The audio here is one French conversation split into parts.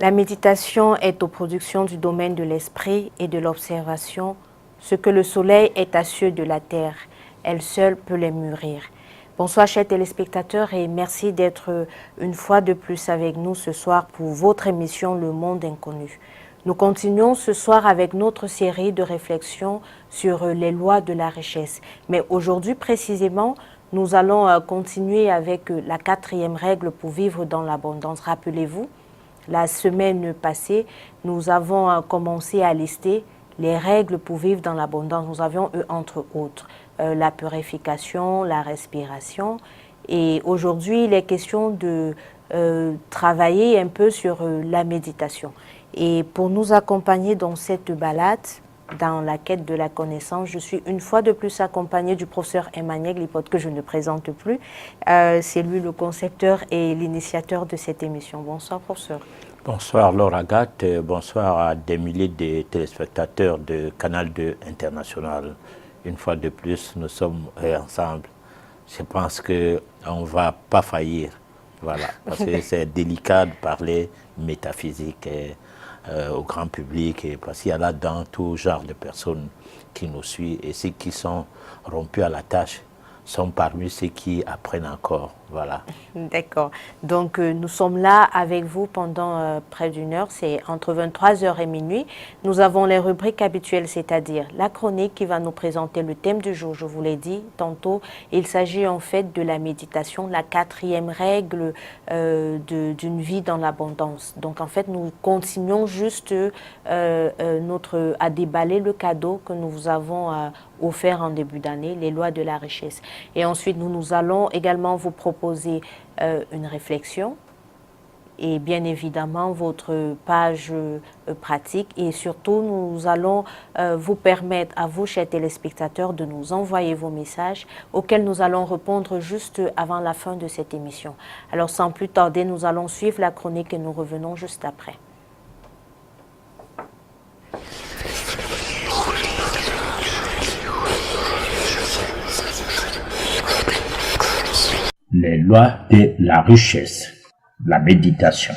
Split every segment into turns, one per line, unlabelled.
La méditation est aux productions du domaine de l'esprit et de l'observation. Ce que le soleil est à ceux de la terre, elle seule peut les mûrir. Bonsoir chers téléspectateurs et merci d'être une fois de plus avec nous ce soir pour votre émission Le Monde Inconnu. Nous continuons ce soir avec notre série de réflexions sur les lois de la richesse. Mais aujourd'hui précisément, nous allons continuer avec la 4e règle pour vivre dans l'abondance. Rappelez-vous, la semaine passée, nous avons commencé à lister les règles pour vivre dans l'abondance. Nous avions eu entre autres la purification, la respiration. Et aujourd'hui, il est question de travailler un peu sur la méditation. Et pour nous accompagner dans cette balade, dans la quête de la connaissance, je suis une fois de plus accompagnée du professeur Emmanuel Glipote, que je ne présente plus. C'est lui le concepteur et l'initiateur de cette émission. Bonsoir, professeur.
Bonsoir, Laure Agathe. Bonsoir à des milliers de téléspectateurs de Canal 2 International. Une fois de plus, nous sommes ensemble. Je pense qu'on ne va pas faillir. Voilà, parce que c'est délicat de parler métaphysique au grand public, et parce qu'il y a là-dedans tout genre de personnes qui nous suivent, et ceux qui sont rompus à la tâche sont parmi ceux qui apprennent encore. Voilà.
D'accord. Donc, nous sommes là avec vous pendant près d'une heure. C'est entre 23h et minuit. Nous avons les rubriques habituelles, c'est-à-dire la chronique qui va nous présenter le thème du jour. Je vous l'ai dit tantôt. Il s'agit en fait de la méditation, la 4e règle d'une vie dans l'abondance. Donc, en fait, nous continuons juste à déballer le cadeau que nous vous avons offert en début d'année, les lois de la richesse. Et ensuite, nous allons également vous proposer une réflexion et bien évidemment votre page pratique, et surtout nous allons vous permettre à vous, chers téléspectateurs, de nous envoyer vos messages auxquels nous allons répondre juste avant la fin de cette émission. Alors sans plus tarder, nous allons suivre la chronique et nous revenons juste après.
Les lois de la richesse, la méditation.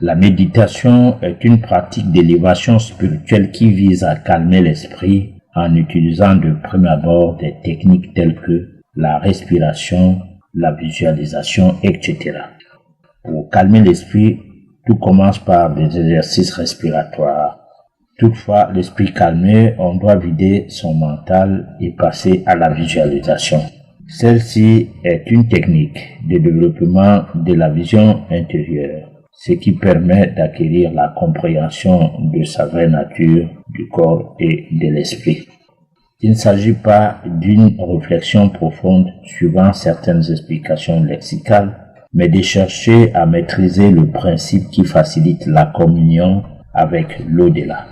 La méditation est une pratique d'élévation spirituelle qui vise à calmer l'esprit en utilisant de prime abord des techniques telles que la respiration, la visualisation, etc. Pour calmer l'esprit, tout commence par des exercices respiratoires. Toutefois, l'esprit calmé, on doit vider son mental et passer à la visualisation. Celle-ci est une technique de développement de la vision intérieure, ce qui permet d'acquérir la compréhension de sa vraie nature, du corps et de l'esprit. Il ne s'agit pas d'une réflexion profonde suivant certaines explications lexicales, mais de chercher à maîtriser le principe qui facilite la communion avec l'au-delà.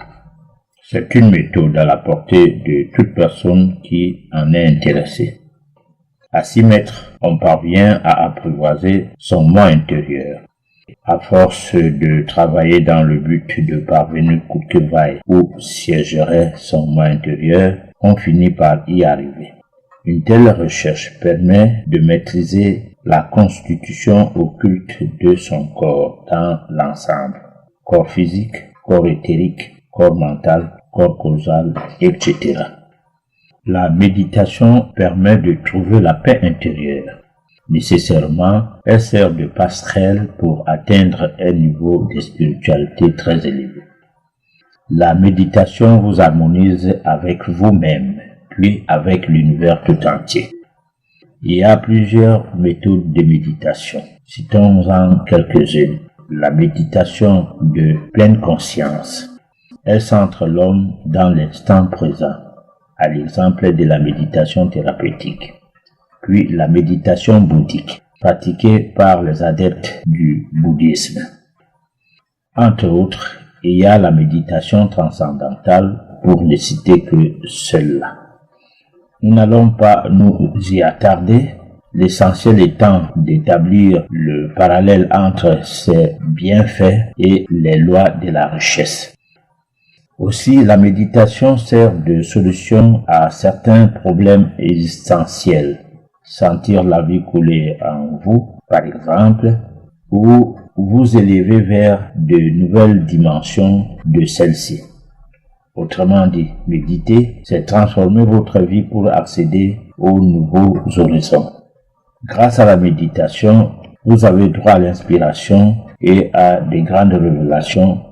C'est une méthode à la portée de toute personne qui en est intéressée. À s'y mettre, on parvient à apprivoiser son moi intérieur. À force de travailler dans le but de parvenir coûte que vaille où siégerait son moi intérieur, on finit par y arriver. Une telle recherche permet de maîtriser la constitution occulte de son corps dans l'ensemble. Corps physique, corps éthérique, corps mental, corps causal, etc. La méditation permet de trouver la paix intérieure. Nécessairement, elle sert de passerelle pour atteindre un niveau de spiritualité très élevé. La méditation vous harmonise avec vous-même, puis avec l'univers tout entier. Il y a plusieurs méthodes de méditation. Citons-en quelques-unes. La méditation de pleine conscience. Elle centre l'homme dans l'instant présent, à l'exemple de la méditation thérapeutique. Puis la méditation bouddhique, pratiquée par les adeptes du bouddhisme. Entre autres, il y a la méditation transcendantale, pour ne citer que celle-là. Nous n'allons pas nous y attarder, l'essentiel étant d'établir le parallèle entre ces bienfaits et les lois de la richesse. Aussi, la méditation sert de solution à certains problèmes existentiels. Sentir la vie couler en vous, par exemple, ou vous élevez vers de nouvelles dimensions de celle-ci. Autrement dit, méditer, c'est transformer votre vie pour accéder aux nouveaux horizons. Grâce à la méditation, vous avez droit à l'inspiration et à de grandes révélations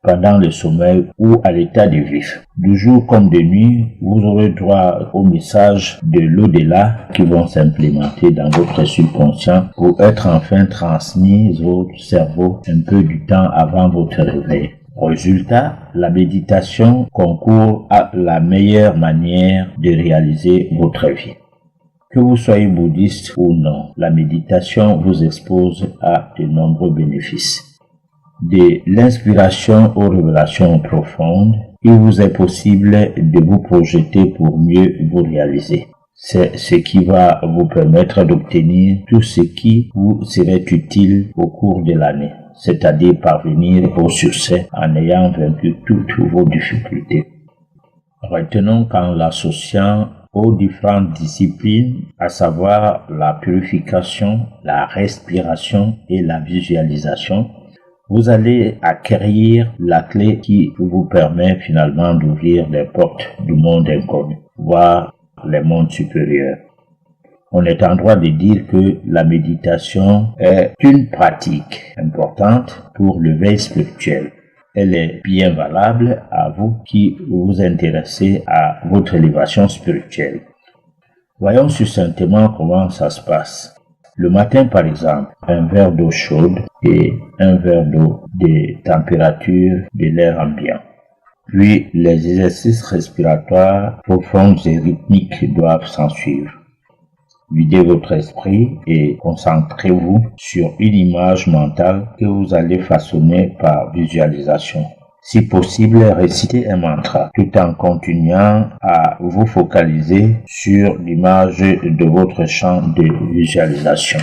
pendant le sommeil ou à l'état de vif. De jour comme de nuit, vous aurez droit aux messages de l'au-delà qui vont s'implémenter dans votre subconscient pour être enfin transmis au cerveau un peu du temps avant votre réveil. Résultat, la méditation concourt à la meilleure manière de réaliser votre vie. Que vous soyez bouddhiste ou non, la méditation vous expose à de nombreux bénéfices. De l'inspiration aux révélations profondes, il vous est possible de vous projeter pour mieux vous réaliser. C'est ce qui va vous permettre d'obtenir tout ce qui vous serait utile au cours de l'année, c'est-à-dire parvenir au succès en ayant vaincu toutes vos difficultés. Retenons qu'en l'associant aux différentes disciplines, à savoir la purification, la respiration et la visualisation, vous allez acquérir la clé qui vous permet finalement d'ouvrir les portes du monde inconnu, voire les mondes supérieurs. On est en droit de dire que la méditation est une pratique importante pour l'éveil spirituel. Elle est bien valable à vous qui vous intéressez à votre élévation spirituelle. Voyons succinctement comment ça se passe. Le matin, par exemple, un verre d'eau chaude et un verre d'eau de température de l'air ambiant. Puis, les exercices respiratoires profonds et rythmiques doivent s'en suivre. Videz votre esprit et concentrez-vous sur une image mentale que vous allez façonner par visualisation. Si possible, récitez un mantra tout en continuant à vous focaliser sur l'image de votre champ de visualisation.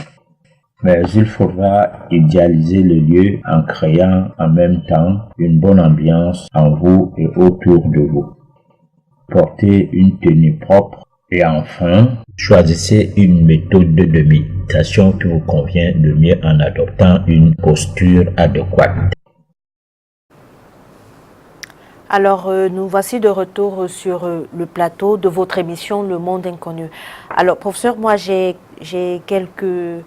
Mais il faudra idéaliser le lieu en créant en même temps une bonne ambiance en vous et autour de vous. Portez une tenue propre et enfin, choisissez une méthode de méditation qui vous convient le mieux en adoptant une posture adéquate.
Alors, nous voici de retour sur le plateau de votre émission Le Monde Inconnu. Alors, professeur, moi, j'ai quelques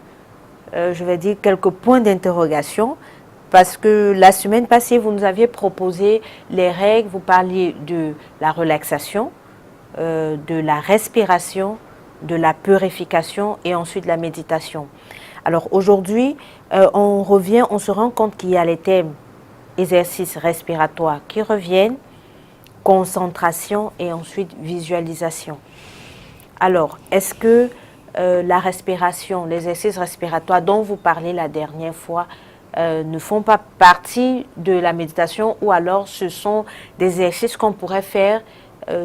points d'interrogation parce que la semaine passée, vous nous aviez proposé les règles, vous parliez de la relaxation, de la respiration, de la purification et ensuite la méditation. Alors, aujourd'hui, on se rend compte qu'il y a les thèmes exercices respiratoires qui reviennent, concentration et ensuite visualisation. Alors, est-ce que la respiration, les exercices respiratoires dont vous parlez la dernière fois ne font pas partie de la méditation ou alors ce sont des exercices qu'on pourrait faire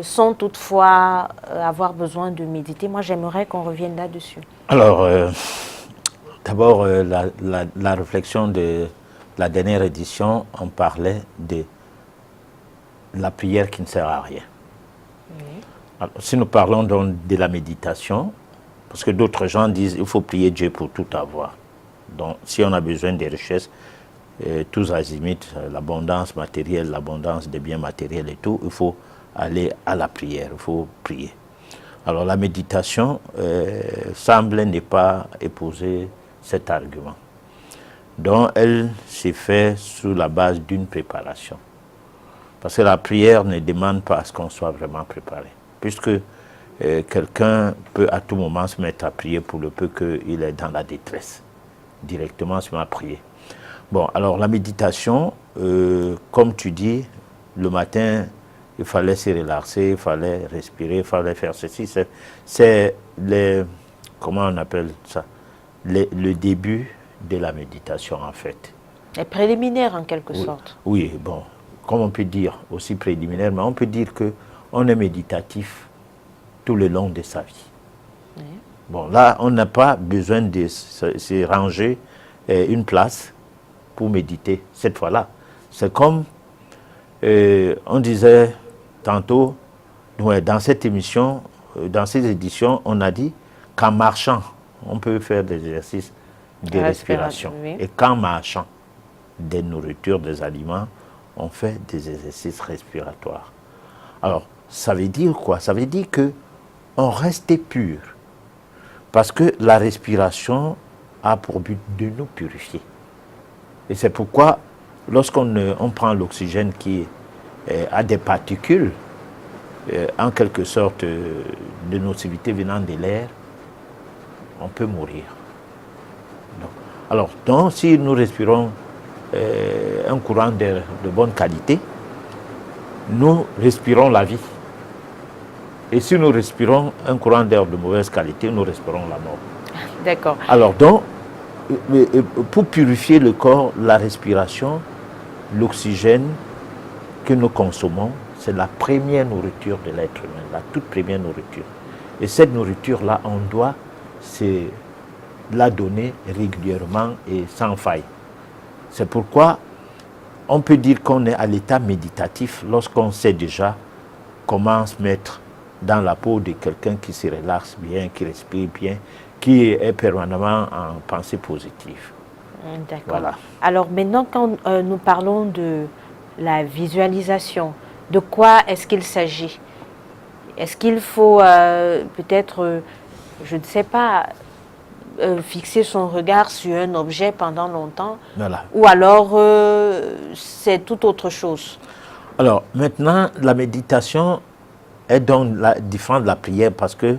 sans toutefois avoir besoin de méditer? Moi, j'aimerais qu'on revienne là-dessus.
Alors, d'abord, la réflexion de la dernière édition, on parlait de la prière qui ne sert à rien. Oui. Alors, si nous parlons donc de la méditation, parce que d'autres gens disent qu'il faut prier Dieu pour tout avoir. Donc, si on a besoin des richesses, tous azimuts, l'abondance matérielle, l'abondance des biens matériels et tout, il faut aller à la prière, il faut prier. Alors, la méditation semble ne pas épouser cet argument. Donc, elle s'est faite sous la base d'une préparation. Parce que la prière ne demande pas à ce qu'on soit vraiment préparé. Puisque quelqu'un peut à tout moment se mettre à prier pour le peu qu'il est dans la détresse. Directement se met à prier. Bon, alors la méditation, comme tu dis, le matin, il fallait se relaxer, il fallait respirer, il fallait faire ceci. C'est comment on appelle ça? Le début de la méditation, en fait.
Les préliminaires, en quelque sorte.
Oui, bon, comme on peut dire, aussi préliminaire, mais on peut dire qu'on est méditatif tout le long de sa vie. Oui. Bon, là, on n'a pas besoin de se ranger une place pour méditer, cette fois-là. C'est comme on disait tantôt, dans cette émission, dans ces éditions, on a dit qu'en marchant, on peut faire des exercices de respiration.
Oui.
Et qu'en marchant des nourritures, des aliments, on fait des exercices respiratoires. Alors, ça veut dire quoi? Ça veut dire qu'on reste pur. Parce que la respiration a pour but de nous purifier. Et c'est pourquoi, lorsqu'on prend l'oxygène qui a des particules, en quelque sorte de nocivité venant de l'air, on peut mourir. Donc, si nous respirons un courant d'air de bonne qualité, nous respirons la vie. Et si nous respirons un courant d'air de mauvaise qualité, nous respirons la mort.
D'accord.
Alors donc, pour purifier le corps, la respiration, l'oxygène que nous consommons, c'est la première nourriture de l'être humain, la toute première nourriture. Et cette nourriture-là, on doit la donner régulièrement et sans faille. C'est pourquoi on peut dire qu'on est à l'état méditatif lorsqu'on sait déjà comment se mettre dans la peau de quelqu'un qui se relaxe bien, qui respire bien, qui est permanemment en pensée positive.
D'accord.
Voilà.
Alors maintenant, quand nous parlons de la visualisation, de quoi est-ce qu'il s'agit? Est-ce qu'il faut peut-être, je ne sais pas, fixer son regard sur un objet pendant longtemps?
Voilà.
Ou alors c'est tout autre chose?
Alors maintenant, la méditation est donc différente de la prière parce que,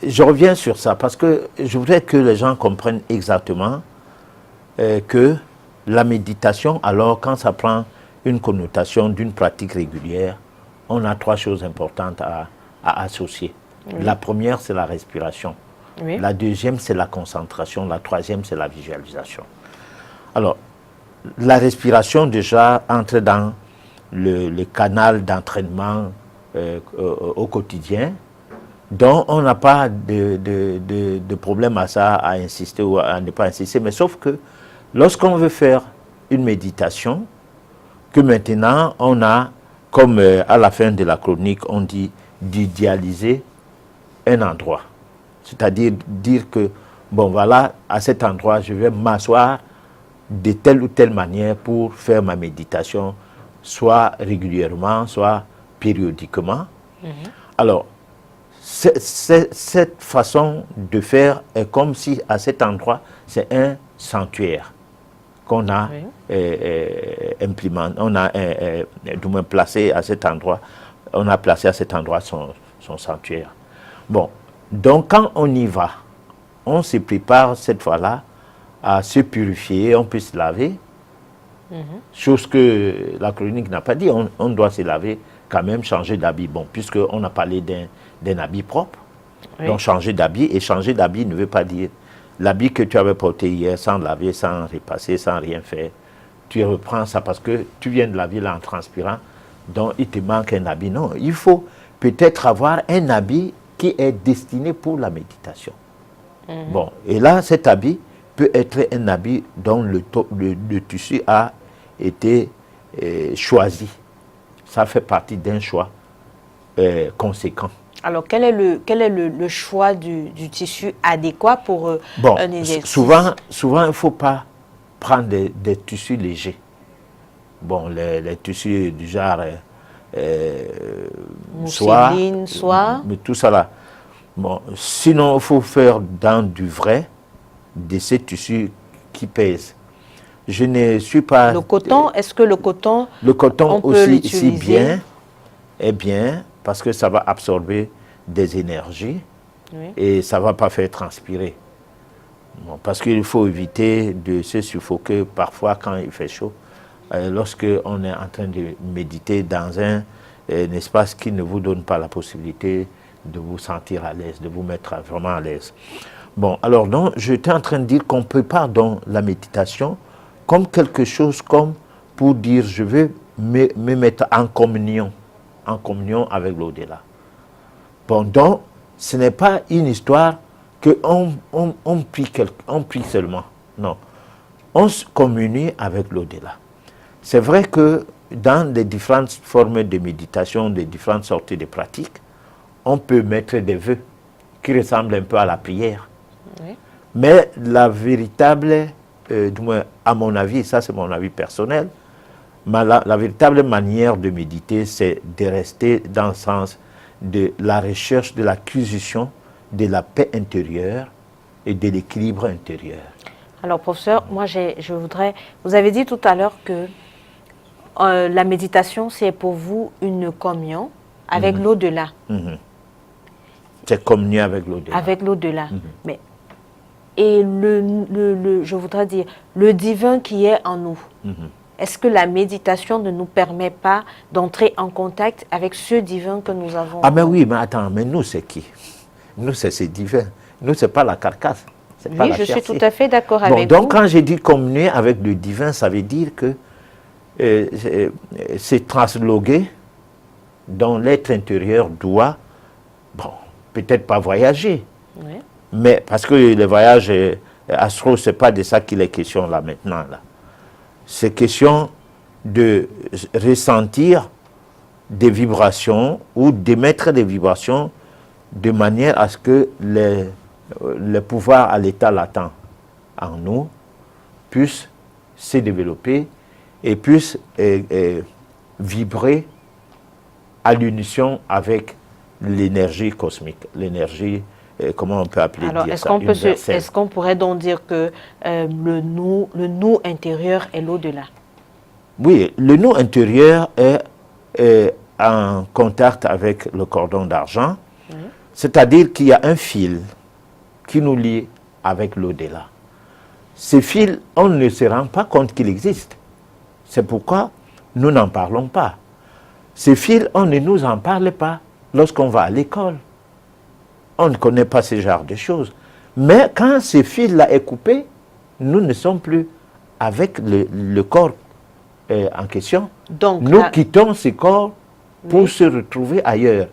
je reviens sur ça, parce que je voudrais que les gens comprennent exactement que la méditation, alors quand ça prend une connotation d'une pratique régulière, on a trois choses importantes à associer. Oui. La première, c'est la respiration. Oui. La deuxième, c'est la concentration. La troisième, c'est la visualisation. Alors, la respiration, déjà, entre dans le canal d'entraînement au quotidien, donc on n'a pas de problème à ça, à insister ou à ne pas insister. Mais sauf que lorsqu'on veut faire une méditation, que maintenant on a, comme à la fin de la chronique, on dit d'idéaliser un endroit. C'est-à-dire dire que, bon voilà, à cet endroit, je vais m'asseoir de telle ou telle manière pour faire ma méditation, soit régulièrement, soit périodiquement. Alors, cette façon de faire est comme si à cet endroit, c'est un sanctuaire qu'on a implémenté, on a du moins placé à cet endroit, on a placé à cet endroit son sanctuaire. Bon, donc quand on y va, on se prépare cette fois-là à se purifier, on peut se laver, chose que la chronique n'a pas dit, on doit se laver quand même, changer d'habit. Bon, puisqu'on a parlé d'un habit propre, donc changer d'habit, et changer d'habit ne veut pas dire l'habit que tu avais porté hier sans laver, sans repasser, sans rien faire, tu reprends ça parce que tu viens de laver là en transpirant, donc il te manque un habit. Non, il faut peut-être avoir un habit qui est destiné pour la méditation. Bon, et là, cet habit peut être un habit dont le tissu a été choisi. Ça fait partie d'un choix conséquent.
Alors, quel est le choix du tissu adéquat pour un exercice?
Souvent, il ne faut pas prendre des tissus légers. Bon, les tissus du genre
mousseline, soie,
mais tout ça là. Bon, sinon, il faut faire dans du vrai, de ces tissus qui pèsent. Je ne suis pas...
Le coton, est-ce que le coton
on aussi, si bien, est bien, parce que ça va absorber des énergies et ça ne va pas faire transpirer. Bon, parce qu'il faut éviter de se suffoquer parfois quand il fait chaud, lorsqu'on est en train de méditer dans un espace qui ne vous donne pas la possibilité de vous sentir à l'aise, de vous mettre vraiment à l'aise. Bon, alors donc, j'étais en train de dire qu'on prépare donc la méditation comme quelque chose comme pour dire je vais me mettre en communion avec l'au-delà. Bon, donc, ce n'est pas une histoire qu'on prie seulement. Non, on se communie avec l'au-delà. C'est vrai que dans les différentes formes de méditation, des différentes sortes de pratiques, on peut mettre des vœux qui ressemblent un peu à la prière. Mais la véritable, du moins à mon avis, ça c'est mon avis personnel, la véritable manière de méditer, c'est de rester dans le sens de la recherche de l'acquisition de la paix intérieure et de l'équilibre intérieur.
Alors, professeur, moi, je voudrais... Vous avez dit tout à l'heure que la méditation, c'est pour vous une communion avec l'au-delà.
C'est communier avec l'au-delà.
Avec l'au-delà. Mais, et je voudrais dire, le divin qui est en nous, est-ce que la méditation ne nous permet pas d'entrer en contact avec ce divin que nous avons?
Ah mais oui, mais attends, mais nous c'est qui? Nous c'est ce divin. Nous c'est pas la carcasse.
Oui, je suis tout à fait d'accord avec vous.
Donc quand j'ai dit communier avec le divin, ça veut dire que c'est translogué dont l'être intérieur doit, bon, peut-être pas voyager, mais parce que les voyages astro, c'est pas de ça qu'il est question là maintenant là. C'est question de ressentir des vibrations ou d'émettre des vibrations de manière à ce que le pouvoir à l'état latent en nous puisse se développer et puisse vibrer à l'unisson avec l'énergie cosmique, l'énergie, comment on peut appeler
alors,
ça,
est-ce qu'on pourrait donc dire que le nous intérieur est l'au-delà?
Oui, le nous intérieur est en contact avec le cordon d'argent, c'est-à-dire qu'il y a un fil qui nous lie avec l'au-delà. Ce fil, on ne se rend pas compte qu'il existe. C'est pourquoi nous n'en parlons pas. Ce fil, on ne nous en parle pas lorsqu'on va à l'école. On ne connaît pas ce genre de choses. Mais quand ce fil-là est coupé, nous ne sommes plus avec le corps en question. Donc, nous quittons ce corps pour se retrouver ailleurs.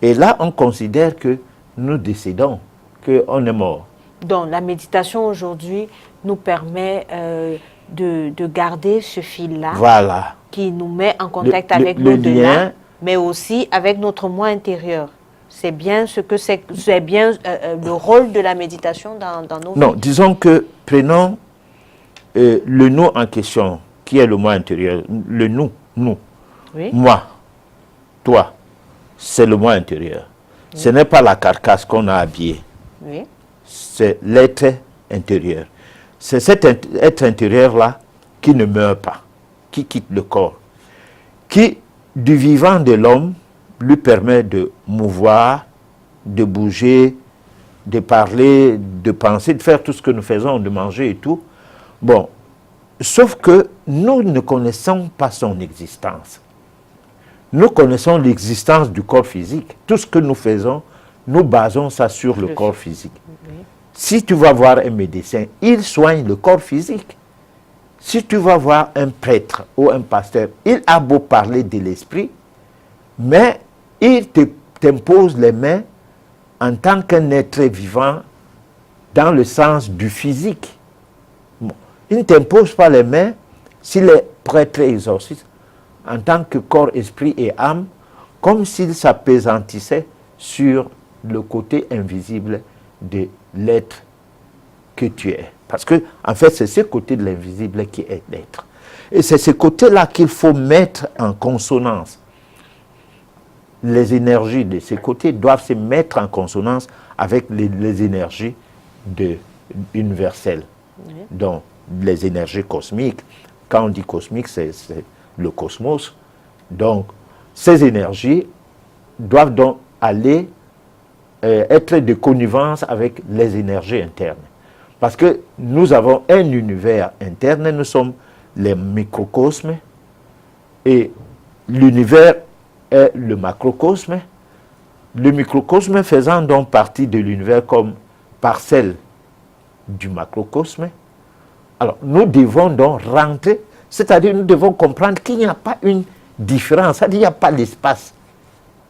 Et là, on considère que nous décédons, qu'on est mort.
Donc, la méditation aujourd'hui nous permet de garder ce fil-là,
voilà,
qui nous met en contact avec l'au-delà, mais aussi avec notre moi intérieur. C'est bien ce que c'est bien le rôle de la méditation dans nos vies.
Non, disons que prenons le nous en question, qui est le moi intérieur, le nous,
oui.
Moi, toi, c'est le moi intérieur. Oui. Ce n'est pas la carcasse qu'on a habillée.
Oui.
C'est l'être intérieur. C'est cet être intérieur-là qui ne meurt pas, qui quitte le corps, qui, du vivant de l'homme, lui permet de mouvoir, de bouger, de parler, de penser, de faire tout ce que nous faisons, de manger et tout. Bon, sauf que nous ne connaissons pas son existence. Nous connaissons l'existence du corps physique. Tout ce que nous faisons, nous basons ça sur le corps physique. Oui. Si tu vas voir un médecin, il soigne le corps physique. Si tu vas voir un prêtre ou un pasteur, il a beau parler de l'esprit, mais il t'impose les mains en tant qu'un être vivant dans le sens du physique. Bon. Il ne t'impose pas les mains s'il est prêtre et exorciste en tant que corps, esprit et âme, comme s'il s'appesantissait sur le côté invisible de l'être que tu es. Parce que, en fait, c'est ce côté de l'invisible qui est l'être. Et c'est ce côté-là qu'il faut mettre en consonance. Les énergies de ces côtés doivent se mettre en consonance avec les énergies universelles. Oui. Donc, les énergies cosmiques. Quand on dit cosmique, c'est le cosmos. Donc, ces énergies doivent donc aller être de connivence avec les énergies internes. Parce que nous avons un univers interne, nous sommes les microcosmes, et l'univers est le macrocosme, le microcosme faisant donc partie de l'univers comme parcelle du macrocosme. Alors, nous devons donc rentrer, c'est-à-dire nous devons comprendre qu'il n'y a pas une différence, c'est-à-dire qu'il n'y a pas l'espace.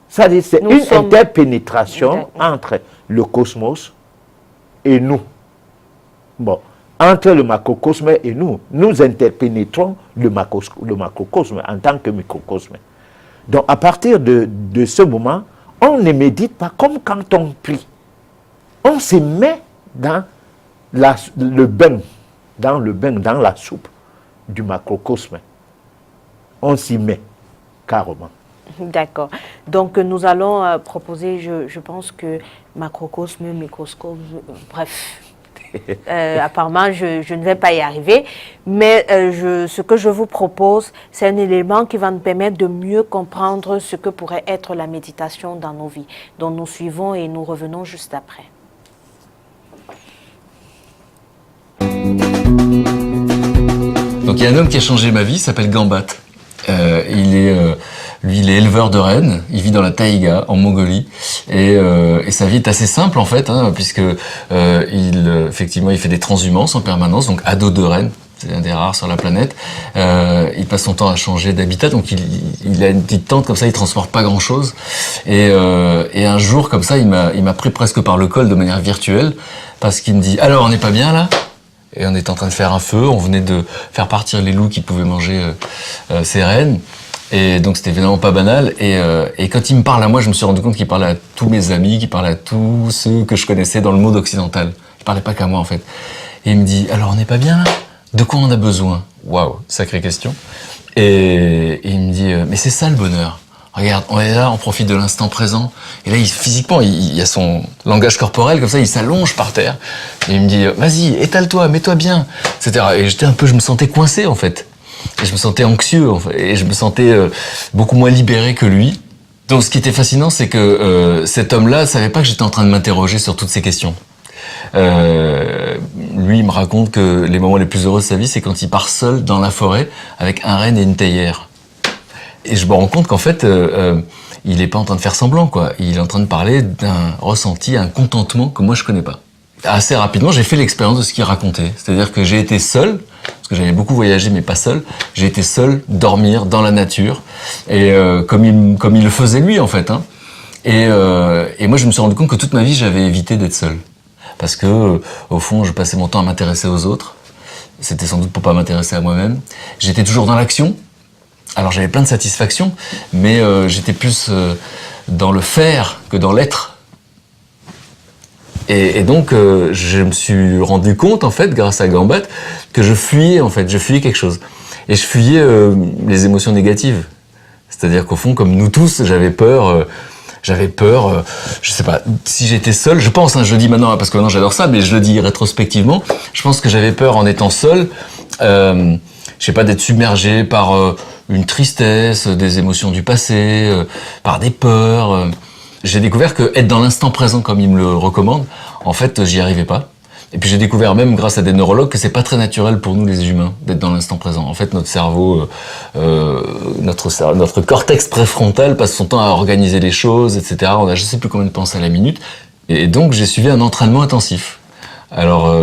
C'est-à-dire c'est une interpénétration entre le cosmos et nous. Bon, entre le macrocosme et nous, nous interpénétrons le macrocosme en tant que microcosme. Donc, à partir de ce moment, on ne médite pas comme quand on prie. On se met dans le bain, dans la soupe du macrocosme, on s'y met carrément.
D'accord. Donc, nous allons proposer, je pense que macrocosme, microscope, bref. Apparemment, je ne vais pas y arriver. Mais ce que je vous propose, c'est un élément qui va nous permettre de mieux comprendre ce que pourrait être la méditation dans nos vies. Donc, nous suivons et nous revenons juste après.
Donc, il y a un homme qui a changé ma vie, il s'appelle Gambat. Lui, il est éleveur de rennes, il vit dans la taïga, en Mongolie, et sa vie est assez simple en fait, puisque effectivement, il fait des transhumances en permanence, donc ado de rennes, c'est un des rares sur la planète. Il passe son temps à changer d'habitat, donc il a une petite tente comme ça, il transporte pas grand chose. Et un jour comme ça, il m'a pris presque par le col de manière virtuelle, parce qu'il me dit alors on n'est pas bien là? Et on était en train de faire un feu, on venait de faire partir les loups qui pouvaient manger ces rennes. Et donc c'était évidemment pas banal. Et quand il me parle à moi, je me suis rendu compte qu'il parlait à tous mes amis, qu'il parlait à tous ceux que je connaissais dans le monde occidental. Il parlait pas qu'à moi en fait. Et il me dit alors on n'est pas bien là? De quoi on a besoin? Waouh, sacrée question. Et il me dit mais c'est ça le bonheur. Regarde, on est là, on profite de l'instant présent. Et là, physiquement, il a son langage corporel, comme ça, il s'allonge par terre. Et il me dit, vas-y, étale-toi, mets-toi bien, etc. Et je me sentais coincé, en fait. Et je me sentais anxieux, en fait. Et je me sentais beaucoup moins libéré que lui. Donc, ce qui était fascinant, c'est que cet homme-là savait pas que j'étais en train de m'interroger sur toutes ces questions. Lui, il me raconte que les moments les plus heureux de sa vie, c'est quand il part seul dans la forêt avec un renne et une théière. Et je me rends compte qu'en fait, il est pas en train de faire semblant, quoi. Il est en train de parler d'un ressenti, un contentement que moi je connais pas. Assez rapidement, j'ai fait l'expérience de ce qu'il racontait. C'est-à-dire que j'ai été seul, parce que j'avais beaucoup voyagé, mais pas seul. J'ai été seul, dormir dans la nature, et comme il le faisait lui, en fait. Et moi, je me suis rendu compte que toute ma vie, j'avais évité d'être seul, parce que au fond, je passais mon temps à m'intéresser aux autres. C'était sans doute pour pas m'intéresser à moi-même. J'étais toujours dans l'action. Alors j'avais plein de satisfaction, mais j'étais plus dans le faire que dans l'être. Et donc je me suis rendu compte en fait, grâce à Gambat, que je fuyais quelque chose. Et je fuyais les émotions négatives. C'est-à-dire qu'au fond, comme nous tous, j'avais peur, je sais pas, si j'étais seul, je pense, je le dis maintenant parce que maintenant j'adore ça, mais je le dis rétrospectivement, je pense que j'avais peur en étant seul, je sais pas, d'être submergé par une tristesse, des émotions du passé, par des peurs. J'ai découvert que être dans l'instant présent, comme il me le recommande, en fait, j'y arrivais pas. Et puis j'ai découvert même grâce à des neurologues que c'est pas très naturel pour nous les humains d'être dans l'instant présent. En fait, notre cerveau, notre cortex préfrontal passe son temps à organiser les choses, etc. On a je sais plus combien de pensées à la minute. Et donc j'ai suivi un entraînement intensif. Alors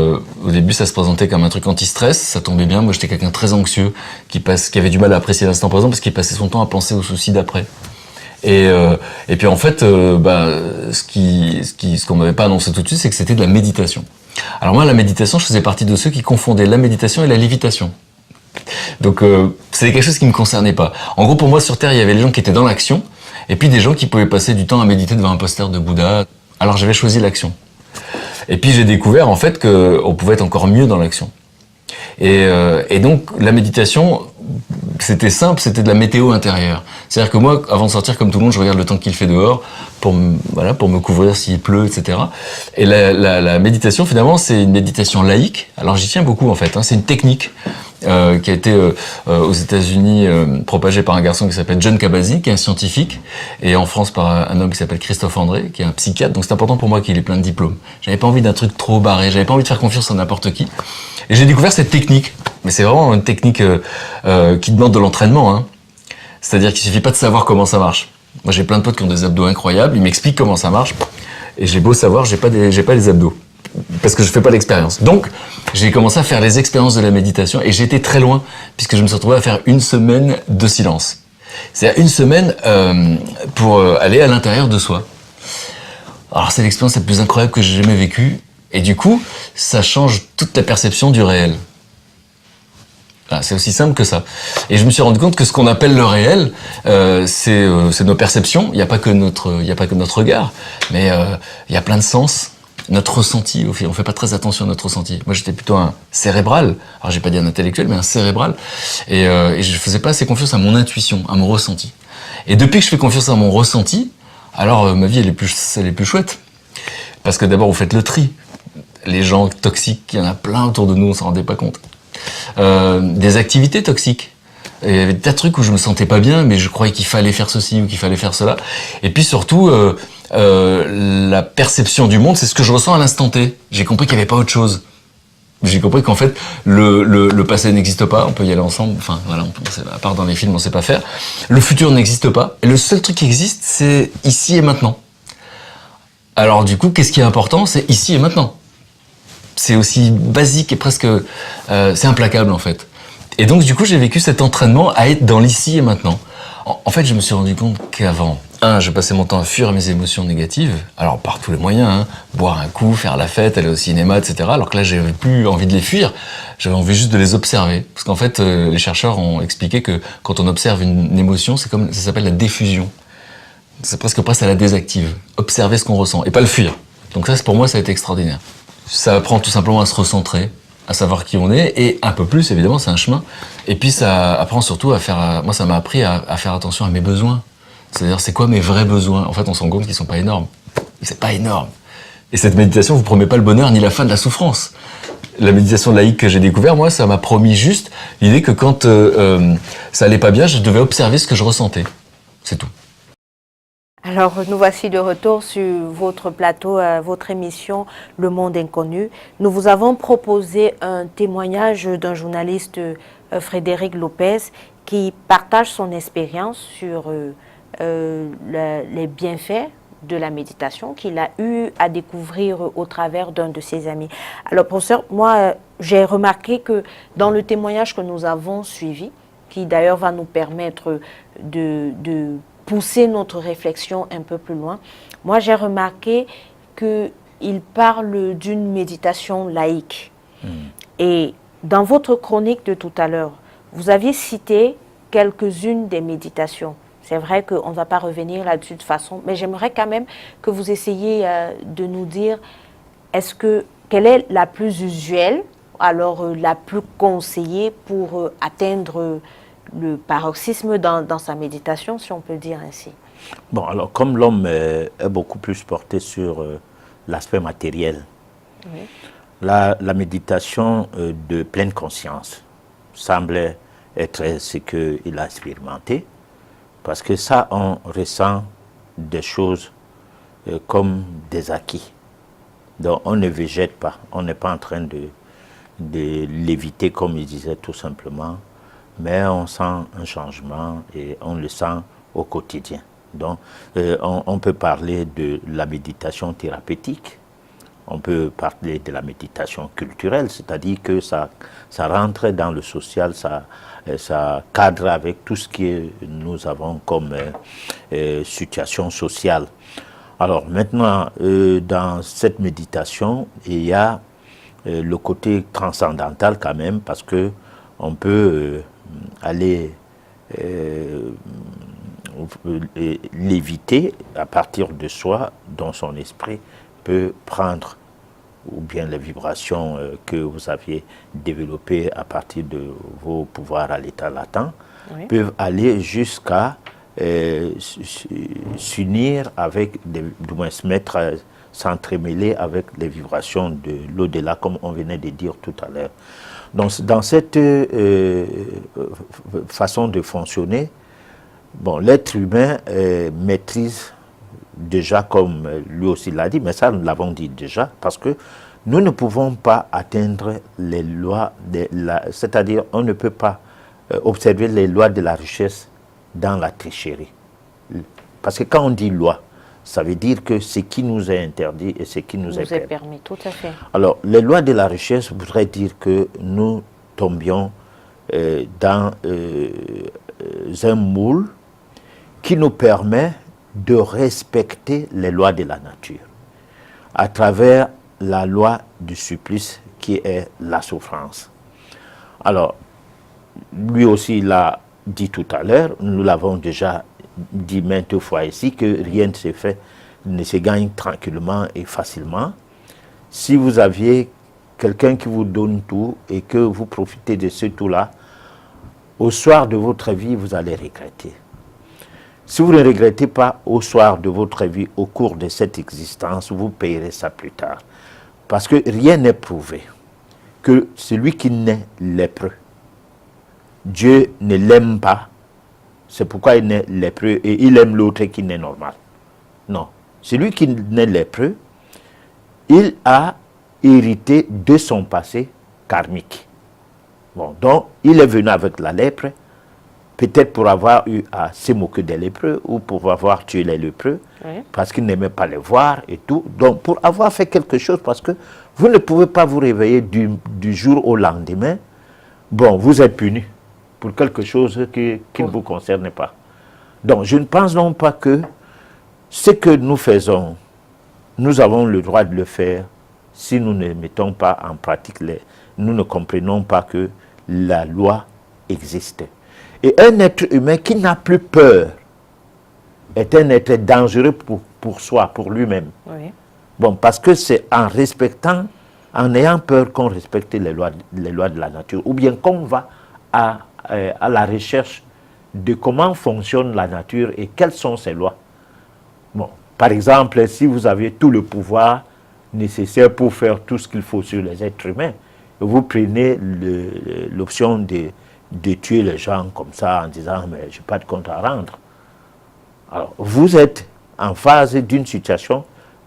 au début ça se présentait comme un truc anti-stress, ça tombait bien, moi j'étais quelqu'un de très anxieux, qui avait du mal à apprécier l'instant présent parce qu'il passait son temps à penser aux soucis d'après. Et puis en fait, ce qu'on m'avait pas annoncé tout de suite, c'est que c'était de la méditation. Alors moi la méditation, je faisais partie de ceux qui confondaient la méditation et la lévitation. Donc c'était quelque chose qui me concernait pas. En gros pour moi sur Terre il y avait les gens qui étaient dans l'action, et puis des gens qui pouvaient passer du temps à méditer devant un poster de Bouddha. Alors j'avais choisi l'action. Et puis j'ai découvert en fait qu'on pouvait être encore mieux dans l'action. Et donc la méditation, c'était simple, c'était de la météo intérieure. C'est-à-dire que moi, avant de sortir comme tout le monde, je regarde le temps qu'il fait dehors pour me couvrir s'il pleut, etc. Et la méditation, finalement, c'est une méditation laïque. Alors j'y tiens beaucoup en fait. C'est une technique qui a été aux États-Unis propagée par un garçon qui s'appelle John Kabat-Zinn, qui est un scientifique, et en France par un homme qui s'appelle Christophe André, qui est un psychiatre. Donc c'est important pour moi qu'il ait plein de diplômes. J'avais pas envie d'un truc trop barré, j'avais pas envie de faire confiance à n'importe qui. Et j'ai découvert cette technique. Mais c'est vraiment une technique qui demande de l'entraînement. C'est-à-dire qu'il suffit pas de savoir comment ça marche. Moi j'ai plein de potes qui ont des abdos incroyables, ils m'expliquent comment ça marche, et j'ai beau savoir, j'ai pas les abdos. Parce que je fais pas l'expérience. Donc, j'ai commencé à faire les expériences de la méditation et j'ai été très loin puisque je me suis retrouvé à faire une semaine de silence. C'est-à-dire une semaine pour aller à l'intérieur de soi. Alors, c'est l'expérience la plus incroyable que j'ai jamais vécue et du coup, ça change toute ta perception du réel. Voilà, c'est aussi simple que ça. Et je me suis rendu compte que ce qu'on appelle le réel, c'est nos perceptions. Il n'y a pas que notre regard, mais il y a plein de sens. notre ressenti. On fait pas très attention à notre ressenti. Moi, j'étais plutôt un cérébral. Alors, j'ai pas dit un intellectuel, mais un cérébral. Et je faisais pas assez confiance à mon intuition, à mon ressenti. Et depuis que je fais confiance à mon ressenti, alors ma vie, elle est plus chouette. Parce que d'abord, vous faites le tri. Les gens toxiques, il y en a plein autour de nous, on s'en rendait pas compte. Des activités toxiques. Et il y avait des tas de trucs où je me sentais pas bien, mais je croyais qu'il fallait faire ceci ou qu'il fallait faire cela. Et puis surtout, la perception du monde, c'est ce que je ressens à l'instant T. J'ai compris qu'il n'y avait pas autre chose. J'ai compris qu'en fait, le passé n'existe pas, on peut y aller ensemble, enfin voilà, à part dans les films, on sait pas faire. Le futur n'existe pas, et le seul truc qui existe, c'est ici et maintenant. Alors du coup, qu'est-ce qui est important? C'est ici et maintenant. C'est aussi basique et presque... c'est implacable en fait. Et donc du coup, j'ai vécu cet entraînement à être dans l'ici et maintenant. En fait, je me suis rendu compte qu'avant, je passais mon temps à fuir mes émotions négatives, alors par tous les moyens, hein, boire un coup, faire la fête, aller au cinéma, etc. Alors que là, j'avais plus envie de les fuir, j'avais envie juste de les observer. Parce qu'en fait, les chercheurs ont expliqué que quand on observe une émotion, ça s'appelle la diffusion. C'est presque ça la désactive. Observer ce qu'on ressent, et pas le fuir. Donc ça, pour moi, ça a été extraordinaire. Ça apprend tout simplement à se recentrer, à savoir qui on est, et un peu plus, évidemment, c'est un chemin. Et puis ça apprend surtout à faire... Moi, ça m'a appris à faire attention à mes besoins. C'est-à-dire, c'est quoi mes vrais besoins? En fait, on se rend compte qu'ils sont pas énormes. C'est pas énorme. Et cette méditation vous promet pas le bonheur ni la fin de la souffrance. La méditation laïque que j'ai découvert, moi, ça m'a promis juste l'idée que quand ça allait pas bien, je devais observer ce que je ressentais. C'est tout.
Alors, nous voici de retour sur votre plateau, votre émission Le Monde Inconnu. Nous vous avons proposé un témoignage d'un journaliste, Frédéric Lopez, qui partage son expérience sur les bienfaits de la méditation qu'il a eu à découvrir au travers d'un de ses amis. Alors, professeur, moi, j'ai remarqué que dans le témoignage que nous avons suivi, qui d'ailleurs va nous permettre de pousser notre réflexion un peu plus loin, moi j'ai remarqué qu'il parle d'une méditation laïque. Et dans votre chronique de tout à l'heure, vous aviez cité quelques-unes des méditations. C'est vrai qu'on ne va pas revenir là-dessus de façon, mais j'aimerais quand même que vous essayiez de nous dire quelle est la plus usuelle, alors la plus conseillée pour atteindre le paroxysme dans sa méditation, si on peut dire ainsi.
Bon, alors comme l'homme est beaucoup plus porté sur l'aspect matériel, oui. La méditation de pleine conscience semble être ce qu'il a expérimenté, parce que ça, on ressent des choses comme des acquis. Donc on ne végète pas, on n'est pas en train de l'éviter comme il disait tout simplement, mais on sent un changement et on le sent au quotidien. Donc, on peut parler de la méditation thérapeutique, on peut parler de la méditation culturelle, c'est-à-dire que ça rentre dans le social, ça cadre avec tout ce que nous avons comme situation sociale. Alors maintenant, dans cette méditation, il y a le côté transcendantal quand même, parce que on peut aller l'éviter à partir de soi, dont son esprit peut prendre, ou bien les vibrations que vous aviez développées à partir de vos pouvoirs à l'état latent, oui. Peuvent aller jusqu'à s'unir avec, du moins se mettre, s'entremêler avec les vibrations de l'au-delà, comme on venait de dire tout à l'heure. Donc, dans cette façon de fonctionner, bon, l'être humain maîtrise déjà, comme lui aussi l'a dit, mais ça nous l'avons dit déjà, parce que nous ne pouvons pas atteindre les lois, c'est-à-dire on ne peut pas observer les lois de la richesse dans la tricherie. Parce que quand on dit loi, ça veut dire que ce qui nous est interdit et ce qui nous est permis.
Tout à fait.
Alors, les lois de la richesse voudraient dire que nous tombions dans un moule qui nous permet de respecter les lois de la nature à travers la loi du supplice qui est la souffrance. Alors, lui aussi l'a dit tout à l'heure, nous l'avons déjà dit maintes fois ici, que rien ne se fait, ne se gagne tranquillement et facilement, si vous aviez quelqu'un qui vous donne tout et que vous profitez de ce tout-là, au soir de votre vie, vous allez regretter. Si vous ne regrettez pas au soir de votre vie, au cours de cette existence, vous payerez ça plus tard. Parce que rien n'est prouvé que celui qui naît lépreux, Dieu ne l'aime pas. C'est pourquoi il naît lépreux et il aime l'autre qui naît normal. Non. Celui qui naît lépreux, il a hérité de son passé karmique. Bon, donc, il est venu avec la lèpre, peut-être pour avoir eu à se moquer des lépreux ou pour avoir tué les lépreux, oui, parce qu'il n'aimait pas les voir et tout. Donc, pour avoir fait quelque chose, parce que vous ne pouvez pas vous réveiller du jour au lendemain, bon, vous êtes puni pour quelque chose qui ne vous concerne pas. Donc, je ne pense non pas que ce que nous faisons, nous avons le droit de le faire si nous ne mettons pas en pratique, nous ne comprenons pas que la loi existe. Et un être humain qui n'a plus peur est un être dangereux pour soi, pour lui-même. Oui. Bon, parce que c'est en respectant, en ayant peur qu'on respecte les lois de la nature, ou bien qu'on va à la recherche de comment fonctionne la nature et quelles sont ses lois. Bon, par exemple, si vous avez tout le pouvoir nécessaire pour faire tout ce qu'il faut sur les êtres humains, vous prenez l'option de tuer les gens comme ça en disant « mais je n'ai pas de compte à rendre ». Alors, vous êtes en phase d'une situation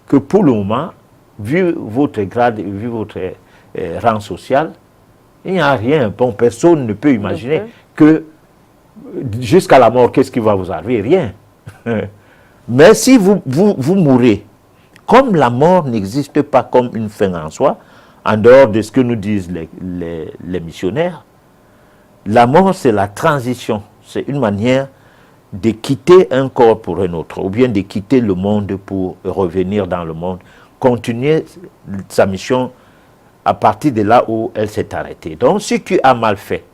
que pour le moment, vu votre grade, vu votre rang social, il n'y a rien. Bon, personne ne peut imaginer que jusqu'à la mort, qu'est-ce qui va vous arriver? Rien. Mais si vous mourrez, comme la mort n'existe pas comme une fin en soi, en dehors de ce que nous disent les missionnaires, la mort, c'est la transition. C'est une manière de quitter un corps pour un autre, ou bien de quitter le monde pour revenir dans le monde, continuer sa mission à partir de là où elle s'est arrêtée. Donc, si tu as mal fait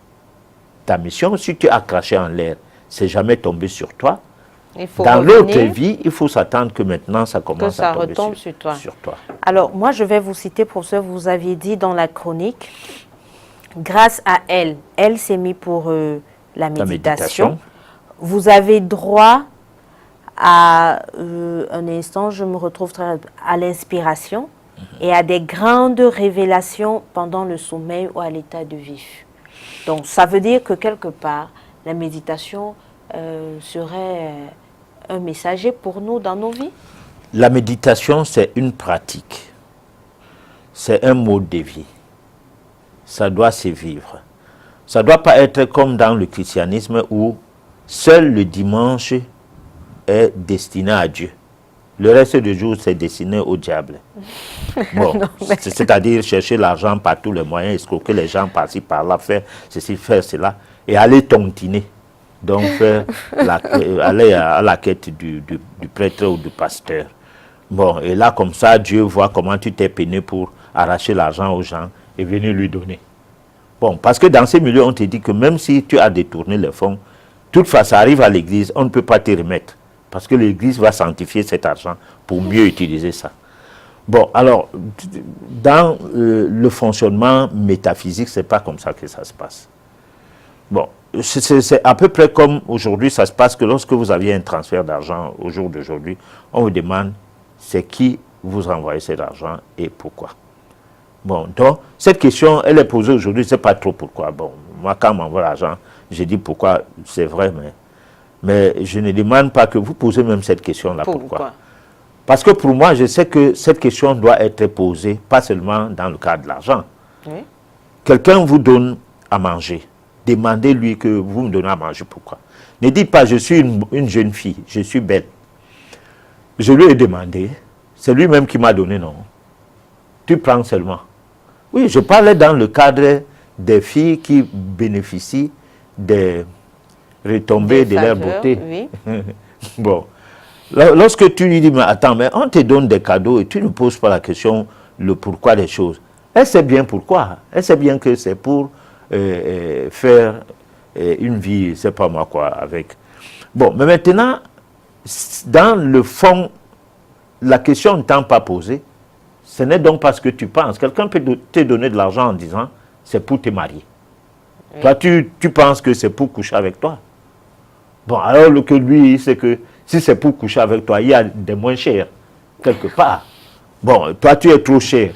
ta mission, si tu as craché en l'air, c'est jamais tombé sur toi. Dans l'autre vie, il faut s'attendre que maintenant, ça commence à tomber sur toi.
Alors, moi, je vais vous citer, professeur, vous aviez dit dans la chronique, grâce à elle s'est mise pour la méditation. Vous avez droit à, un instant, je me retrouve à l'inspiration et à des grandes révélations pendant le sommeil ou à l'état de vif. Donc, ça veut dire que quelque part, la méditation serait un messager pour nous dans nos vies?
La méditation, c'est une pratique. C'est un mode de vie. Ça doit se vivre. Ça ne doit pas être comme dans le christianisme où seul le dimanche est destiné à Dieu. Le reste du jour, c'est destiné au diable. Bon, c'est-à-dire chercher l'argent par tous les moyens, escroquer les gens par-ci, par-là, faire ceci, faire cela, et aller tontiner. Donc, aller à la quête du prêtre ou du pasteur. Bon, et là, comme ça, Dieu voit comment tu t'es peiné pour arracher l'argent aux gens et venir lui donner. Bon, parce que dans ces milieux, on te dit que même si tu as détourné les fonds, toutefois, ça arrive à l'église, on ne peut pas te remettre. Parce que l'église va sanctifier cet argent pour mieux utiliser ça. Bon, alors, dans le fonctionnement métaphysique, ce n'est pas comme ça que ça se passe. Bon, c'est à peu près comme aujourd'hui, ça se passe que lorsque vous aviez un transfert d'argent au jour d'aujourd'hui, on vous demande c'est qui vous envoie cet argent et pourquoi. Bon, donc, cette question, elle est posée aujourd'hui, je ne sais pas trop pourquoi. Bon, moi, quand on m'envoie l'argent, je dis pourquoi, c'est vrai, mais je ne demande pas que vous posez même cette question-là. Pourquoi? Parce que pour moi, je sais que cette question doit être posée, pas seulement dans le cadre de l'argent. Oui. Quelqu'un vous donne à manger. Demandez-lui que vous me donnez à manger. Pourquoi? Ne dites pas, je suis une jeune fille, je suis belle. Je lui ai demandé, c'est lui-même qui m'a donné, non? Tu prends seulement. Oui, je parlais dans le cadre des filles qui bénéficient des retombées de leur beauté. Oui. Bon, lorsque tu lui dis, mais attends, mais on te donne des cadeaux et tu ne poses pas la question, le pourquoi des choses. Elle sait bien pourquoi. Elle sait bien que c'est pour faire une vie, je ne sais pas moi quoi, avec. Bon, mais maintenant, dans le fond, la question n'étant pas posée, Ce n'est donc pas ce que tu penses. Quelqu'un peut te donner de l'argent en disant, c'est pour te marier. Oui. Toi, tu penses que c'est pour coucher avec toi. Bon, alors que lui, c'est que si c'est pour coucher avec toi, il y a des moins chers, quelque part. Bon, toi, tu es trop cher.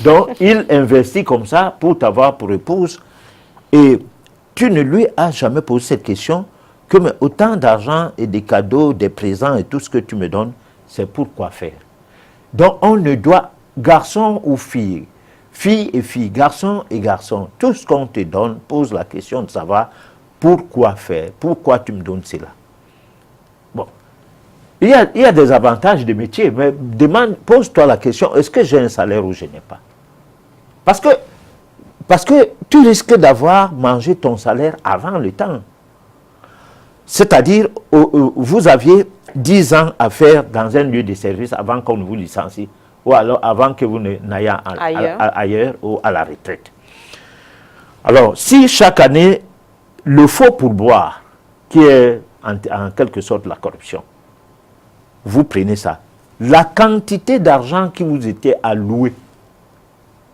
Donc, il investit comme ça pour t'avoir pour épouse. Et tu ne lui as jamais posé cette question que mais autant d'argent et des cadeaux, des présents et tout ce que tu me donnes, c'est pour quoi faire. Donc, on ne doit, garçon ou fille, fille et fille, garçon et garçon, tout ce qu'on te donne, pose la question de savoir pourquoi faire, pourquoi tu me donnes cela. Bon, il y a des avantages de métier, mais pose-toi la question, est-ce que j'ai un salaire ou je n'ai pas? Parce que tu risques d'avoir mangé ton salaire avant le temps. C'est-à-dire, vous aviez 10 ans à faire dans un lieu de service avant qu'on vous licencie, ou alors avant que vous n'ayez ailleurs ou à la retraite. Alors, si chaque année, le faux pourboire, qui est en quelque sorte la corruption, vous prenez ça, la quantité d'argent qui vous était allouée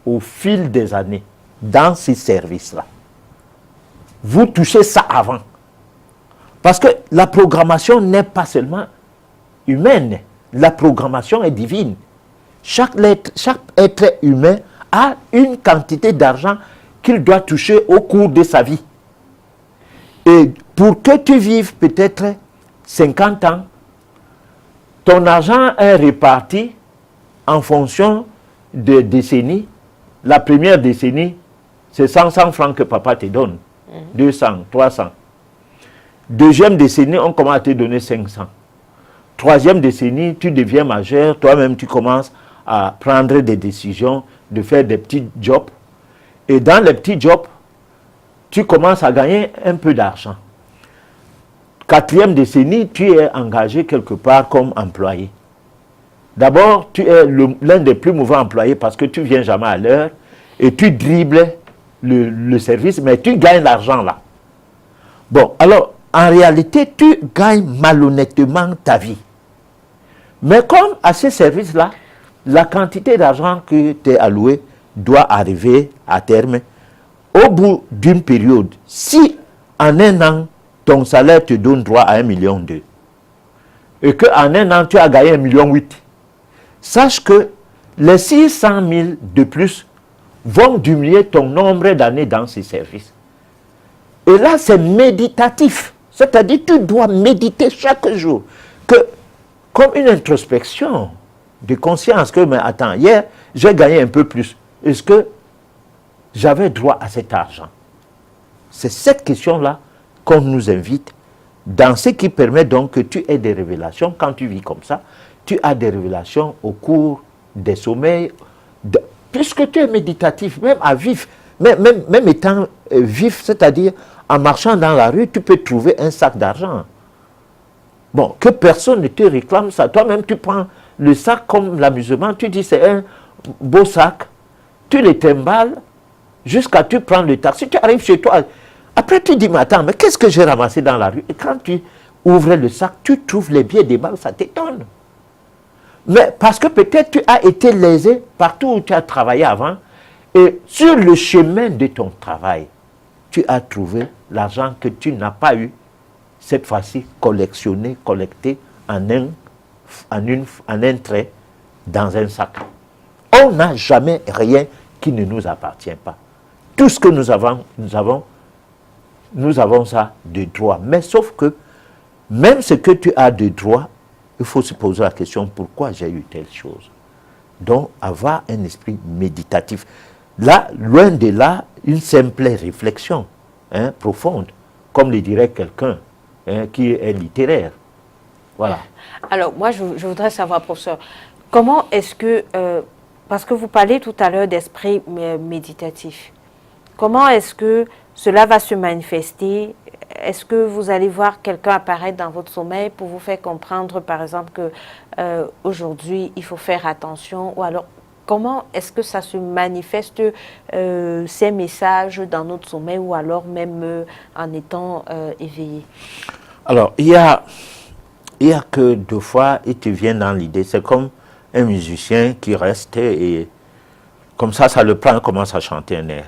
au fil des années dans ces services-là, vous touchez ça avant. Parce que la programmation n'est pas seulement humaine, la programmation est divine. Chaque être humain a une quantité d'argent qu'il doit toucher au cours de sa vie. Et pour que tu vives peut-être 50 ans, ton argent est réparti en fonction de décennies. La première décennie, c'est 100 francs que papa te donne. 200, 300. Deuxième décennie, on commence à te donner 500. Troisième décennie, tu deviens majeur, toi-même tu commences à prendre des décisions, de faire des petits jobs. Et dans les petits jobs, tu commences à gagner un peu d'argent. Quatrième décennie, tu es engagé quelque part comme employé. D'abord, tu es l'un des plus mauvais employés parce que tu ne viens jamais à l'heure et tu dribbles le service, mais tu gagnes l'argent là. Bon, alors, en réalité, tu gagnes malhonnêtement ta vie. Mais comme à ce service-là, la quantité d'argent que tu es alloué doit arriver à terme au bout d'une période. Si en un an, ton salaire te donne droit à 1,2 million et qu'en un an, tu as gagné 1,8 million, sache que les 600 000 de plus vont diminuer ton nombre d'années dans ces services. Et là, c'est méditatif. C'est-à-dire, tu dois méditer chaque jour. Comme une introspection de conscience que, mais attends, hier, j'ai gagné un peu plus. Est-ce que j'avais droit à cet argent? C'est cette question-là qu'on nous invite dans ce qui permet donc que tu aies des révélations. Quand tu vis comme ça, tu as des révélations au cours des sommeils. Puisque tu es méditatif, même à vif, même étant vif, c'est-à-dire en marchant dans la rue, tu peux trouver un sac d'argent. Bon, que personne ne te réclame ça. Toi-même, tu prends le sac comme l'amusement, tu dis c'est un beau sac, tu le trimbales jusqu'à tu prends le taxi, tu arrives chez toi. Après, tu dis, mais attends, mais qu'est-ce que j'ai ramassé dans la rue? Et quand tu ouvres le sac, tu trouves les billets des banques, ça t'étonne. Mais parce que peut-être tu as été lésé partout où tu as travaillé avant, et sur le chemin de ton travail, tu as trouvé l'argent que tu n'as pas eu, cette fois-ci collectionné, collecté en un trait dans un sac. On n'a jamais rien qui ne nous appartient pas. Tout ce que nous avons ça de droit. Mais sauf que, même ce que tu as de droit, il faut se poser la question, pourquoi j'ai eu telle chose? Donc, avoir un esprit méditatif. Là, loin de là, une simple réflexion profonde, comme le dirait quelqu'un qui est littéraire. Voilà.
Alors, moi, je voudrais savoir, professeur, comment est-ce que, parce que vous parlez tout à l'heure d'esprit méditatif, comment est-ce que cela va se manifester? Est-ce que vous allez voir quelqu'un apparaître dans votre sommeil pour vous faire comprendre, par exemple, que aujourd'hui, il faut faire attention? Ou alors, comment est-ce que ça se manifeste, ces messages dans notre sommeil, ou alors même en étant éveillé?
Alors, il y a que deux fois, il te vient dans l'idée. C'est comme un musicien qui reste et comme ça le prend, commence à chanter un air.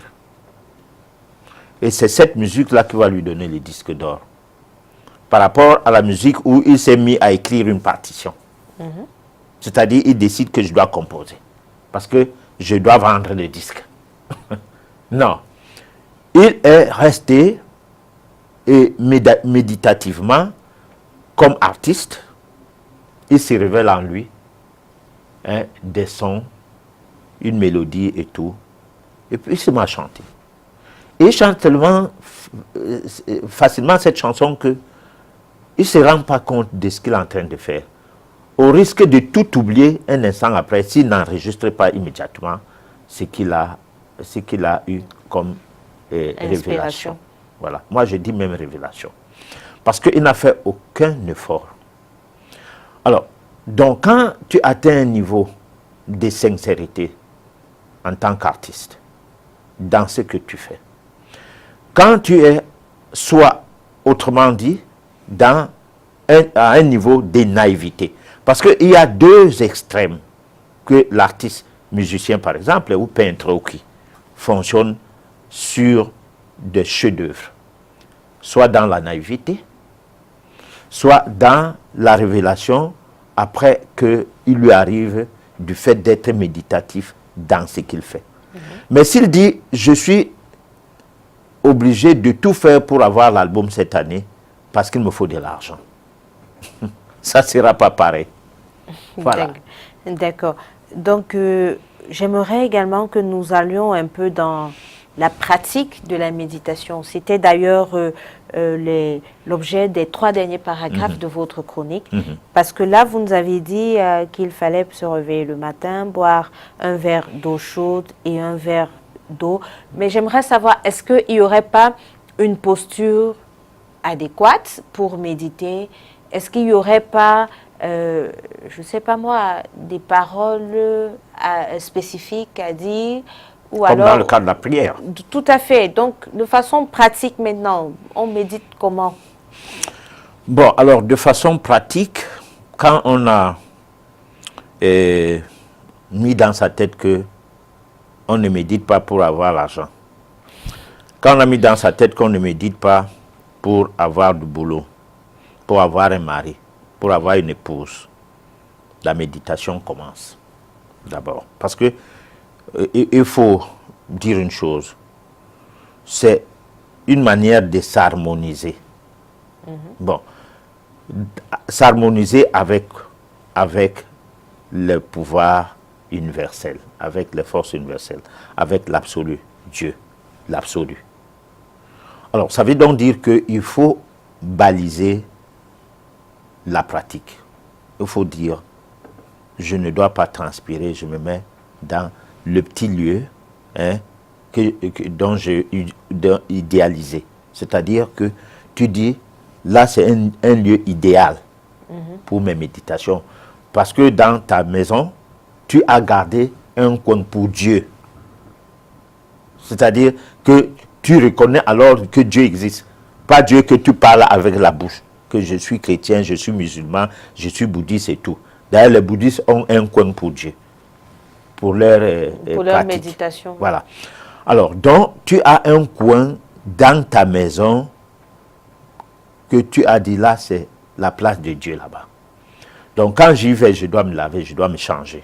Et c'est cette musique-là qui va lui donner le disque d'or. Par rapport à la musique où il s'est mis à écrire une partition. C'est-à-dire, il décide que je dois composer. Parce que je dois vendre le disque. Non. Il est resté et méditativement, comme artiste, il se révèle en lui des sons, une mélodie et tout. Et puis il se met à chanter. Et il chante tellement facilement cette chanson que il ne se rend pas compte de ce qu'il est en train de faire. Au risque de tout oublier un instant après, s'il n'enregistre pas immédiatement ce qu'il a eu comme révélation. Voilà. Moi, je dis même révélation. Parce qu'il n'a fait aucun effort. Alors, donc, quand tu atteins un niveau de sincérité en tant qu'artiste, dans ce que tu fais, quand tu es, soit autrement dit, à un niveau de naïveté, parce qu'il y a deux extrêmes que l'artiste musicien, par exemple, ou peintre, ou qui fonctionne sur des chefs-d'œuvre, soit dans la naïveté, soit dans la révélation après qu'il lui arrive du fait d'être méditatif dans ce qu'il fait. Mais s'il dit, je suis obligé de tout faire pour avoir l'album cette année, parce qu'il me faut de l'argent, ça ne sera pas pareil. Voilà.
D'accord. Donc, j'aimerais également que nous allions un peu dans la pratique de la méditation. C'était d'ailleurs l'objet des 3 derniers paragraphes de votre chronique. Parce que là, vous nous avez dit qu'il fallait se réveiller le matin, boire un verre d'eau chaude et un verre d'eau. Mais j'aimerais savoir, est-ce qu'il n'y aurait pas une posture adéquate pour méditer? Est-ce qu'il n'y aurait pas, je ne sais pas moi, des paroles spécifiques à dire? Ou
comme
alors,
dans le cas de la prière.
Tout à fait. Donc, de façon pratique maintenant, on médite comment?
Bon, alors, de façon pratique, quand on a mis dans sa tête que on ne médite pas pour avoir l'argent, quand on a mis dans sa tête qu'on ne médite pas pour avoir du boulot, pour avoir un mari, pour avoir une épouse, la méditation commence d'abord. Parce que il faut dire une chose, c'est une manière de s'harmoniser. Bon, s'harmoniser avec le pouvoir universel, avec les forces universelles, avec l'absolu, Dieu, l'absolu. Alors, ça veut donc dire qu'il faut baliser la pratique. Il faut dire, je ne dois pas transpirer, je me mets dans le petit lieu dont j'ai idéalisé. C'est-à-dire que tu dis, là c'est un lieu idéal pour mes méditations. Parce que dans ta maison, tu as gardé un coin pour Dieu. C'est-à-dire que tu reconnais alors que Dieu existe. Pas Dieu que tu parles avec la bouche. Que je suis chrétien, je suis musulman, je suis bouddhiste et tout. D'ailleurs, les bouddhistes ont un coin pour Dieu. Pour leur
méditation.
Voilà. Alors, donc, tu as un coin dans ta maison que tu as dit là, c'est la place de Dieu là-bas. Donc, quand j'y vais, je dois me laver, je dois me changer.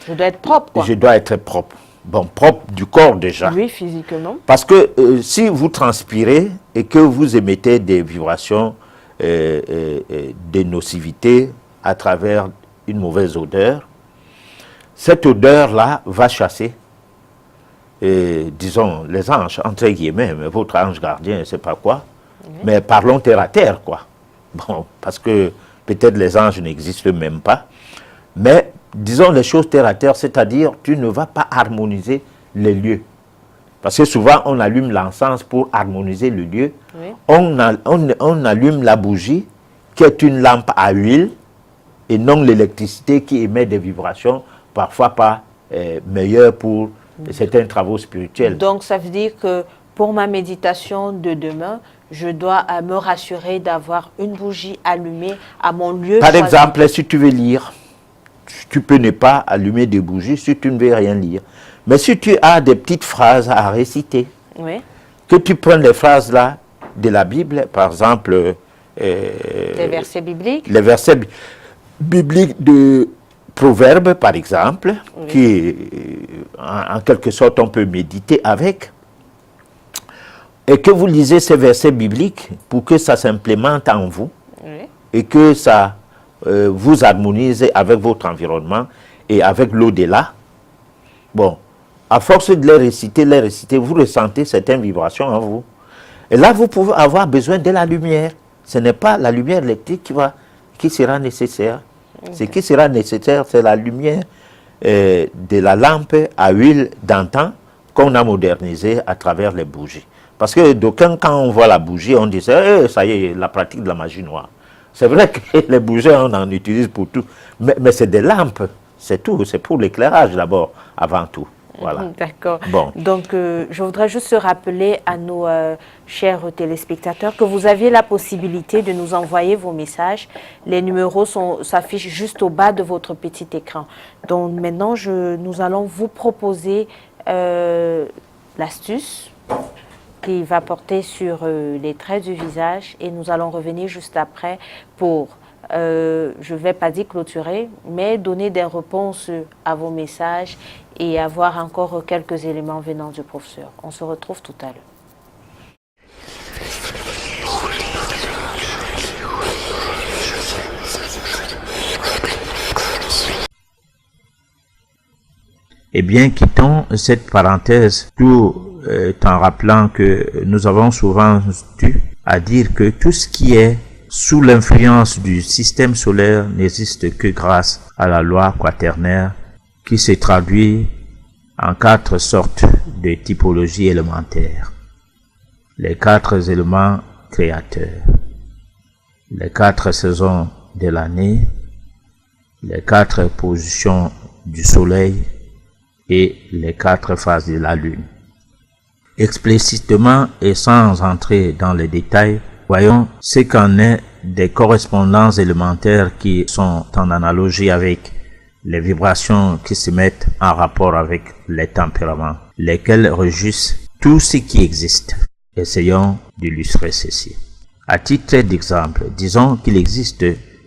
Je dois être propre, quoi.
Je dois être propre. Bon, propre du corps déjà.
Oui, physiquement.
Parce que si vous transpirez et que vous émettez des vibrations de nocivité à travers une mauvaise odeur, cette odeur-là va chasser, disons, les anges, entre guillemets, mais votre ange gardien, je ne sais pas quoi, mais parlons terre à terre, quoi. Bon, parce que peut-être les anges n'existent même pas, mais disons les choses terre à terre, c'est-à-dire tu ne vas pas harmoniser les lieux. Parce que souvent, on allume l'encens pour harmoniser le lieu. Oui. On allume la bougie, qui est une lampe à huile, et non l'électricité qui émet des vibrations, parfois pas meilleures pour certains travaux spirituels.
Donc, ça veut dire que pour ma méditation de demain, je dois me rassurer d'avoir une bougie allumée à mon lieu.
Par exemple, si tu veux lire, tu peux ne pas allumer des bougies si tu ne veux rien lire. Mais si tu as des petites phrases à réciter,
Oui.
que tu prennes les phrases là de la Bible, par exemple,
Des versets bibliques.
les versets bibliques de Proverbes, par exemple,
Oui.
qui, en quelque sorte, on peut méditer avec, et que vous lisez ces versets bibliques pour que ça s'implémente en vous,
Oui.
et que ça vous harmonise avec votre environnement et avec l'au-delà. Bon, à force de les réciter, vous ressentez certaines vibrations en vous. Et là, vous pouvez avoir besoin de la lumière. Ce n'est pas la lumière électrique qui sera nécessaire. Okay. Ce qui sera nécessaire, c'est la lumière de la lampe à huile d'antan qu'on a modernisée à travers les bougies. Parce que d'aucuns, quand on voit la bougie, on disait ça y est, la pratique de la magie noire. C'est vrai que les bougies, on en utilise pour tout. Mais c'est des lampes, c'est tout. C'est pour l'éclairage d'abord, avant tout. Voilà.
D'accord.
Bon.
Donc, je voudrais juste rappeler à nos chers téléspectateurs que vous aviez la possibilité de nous envoyer vos messages. Les numéros s'affichent juste au bas de votre petit écran. Donc, maintenant, nous allons vous proposer l'astuce qui va porter sur les traits du visage et nous allons revenir juste après pour, je ne vais pas dire clôturer, mais donner des réponses à vos messages et avoir encore quelques éléments venant du professeur. On se retrouve tout à l'heure.
Eh bien, quittons cette parenthèse tout en rappelant que nous avons souvent dû à dire que tout ce qui est sous l'influence du système solaire n'existe que grâce à la loi quaternaire qui se traduit en 4 sortes de typologies élémentaires. Les 4 éléments créateurs, les 4 saisons de l'année, les 4 positions du soleil et les 4 phases de la lune. Explicitement et sans entrer dans les détails, voyons ce qu'en est des correspondances élémentaires qui sont en analogie avec les vibrations qui se mettent en rapport avec les tempéraments, lesquels régissent tout ce qui existe. Essayons d'illustrer ceci. À titre d'exemple, disons qu'il existe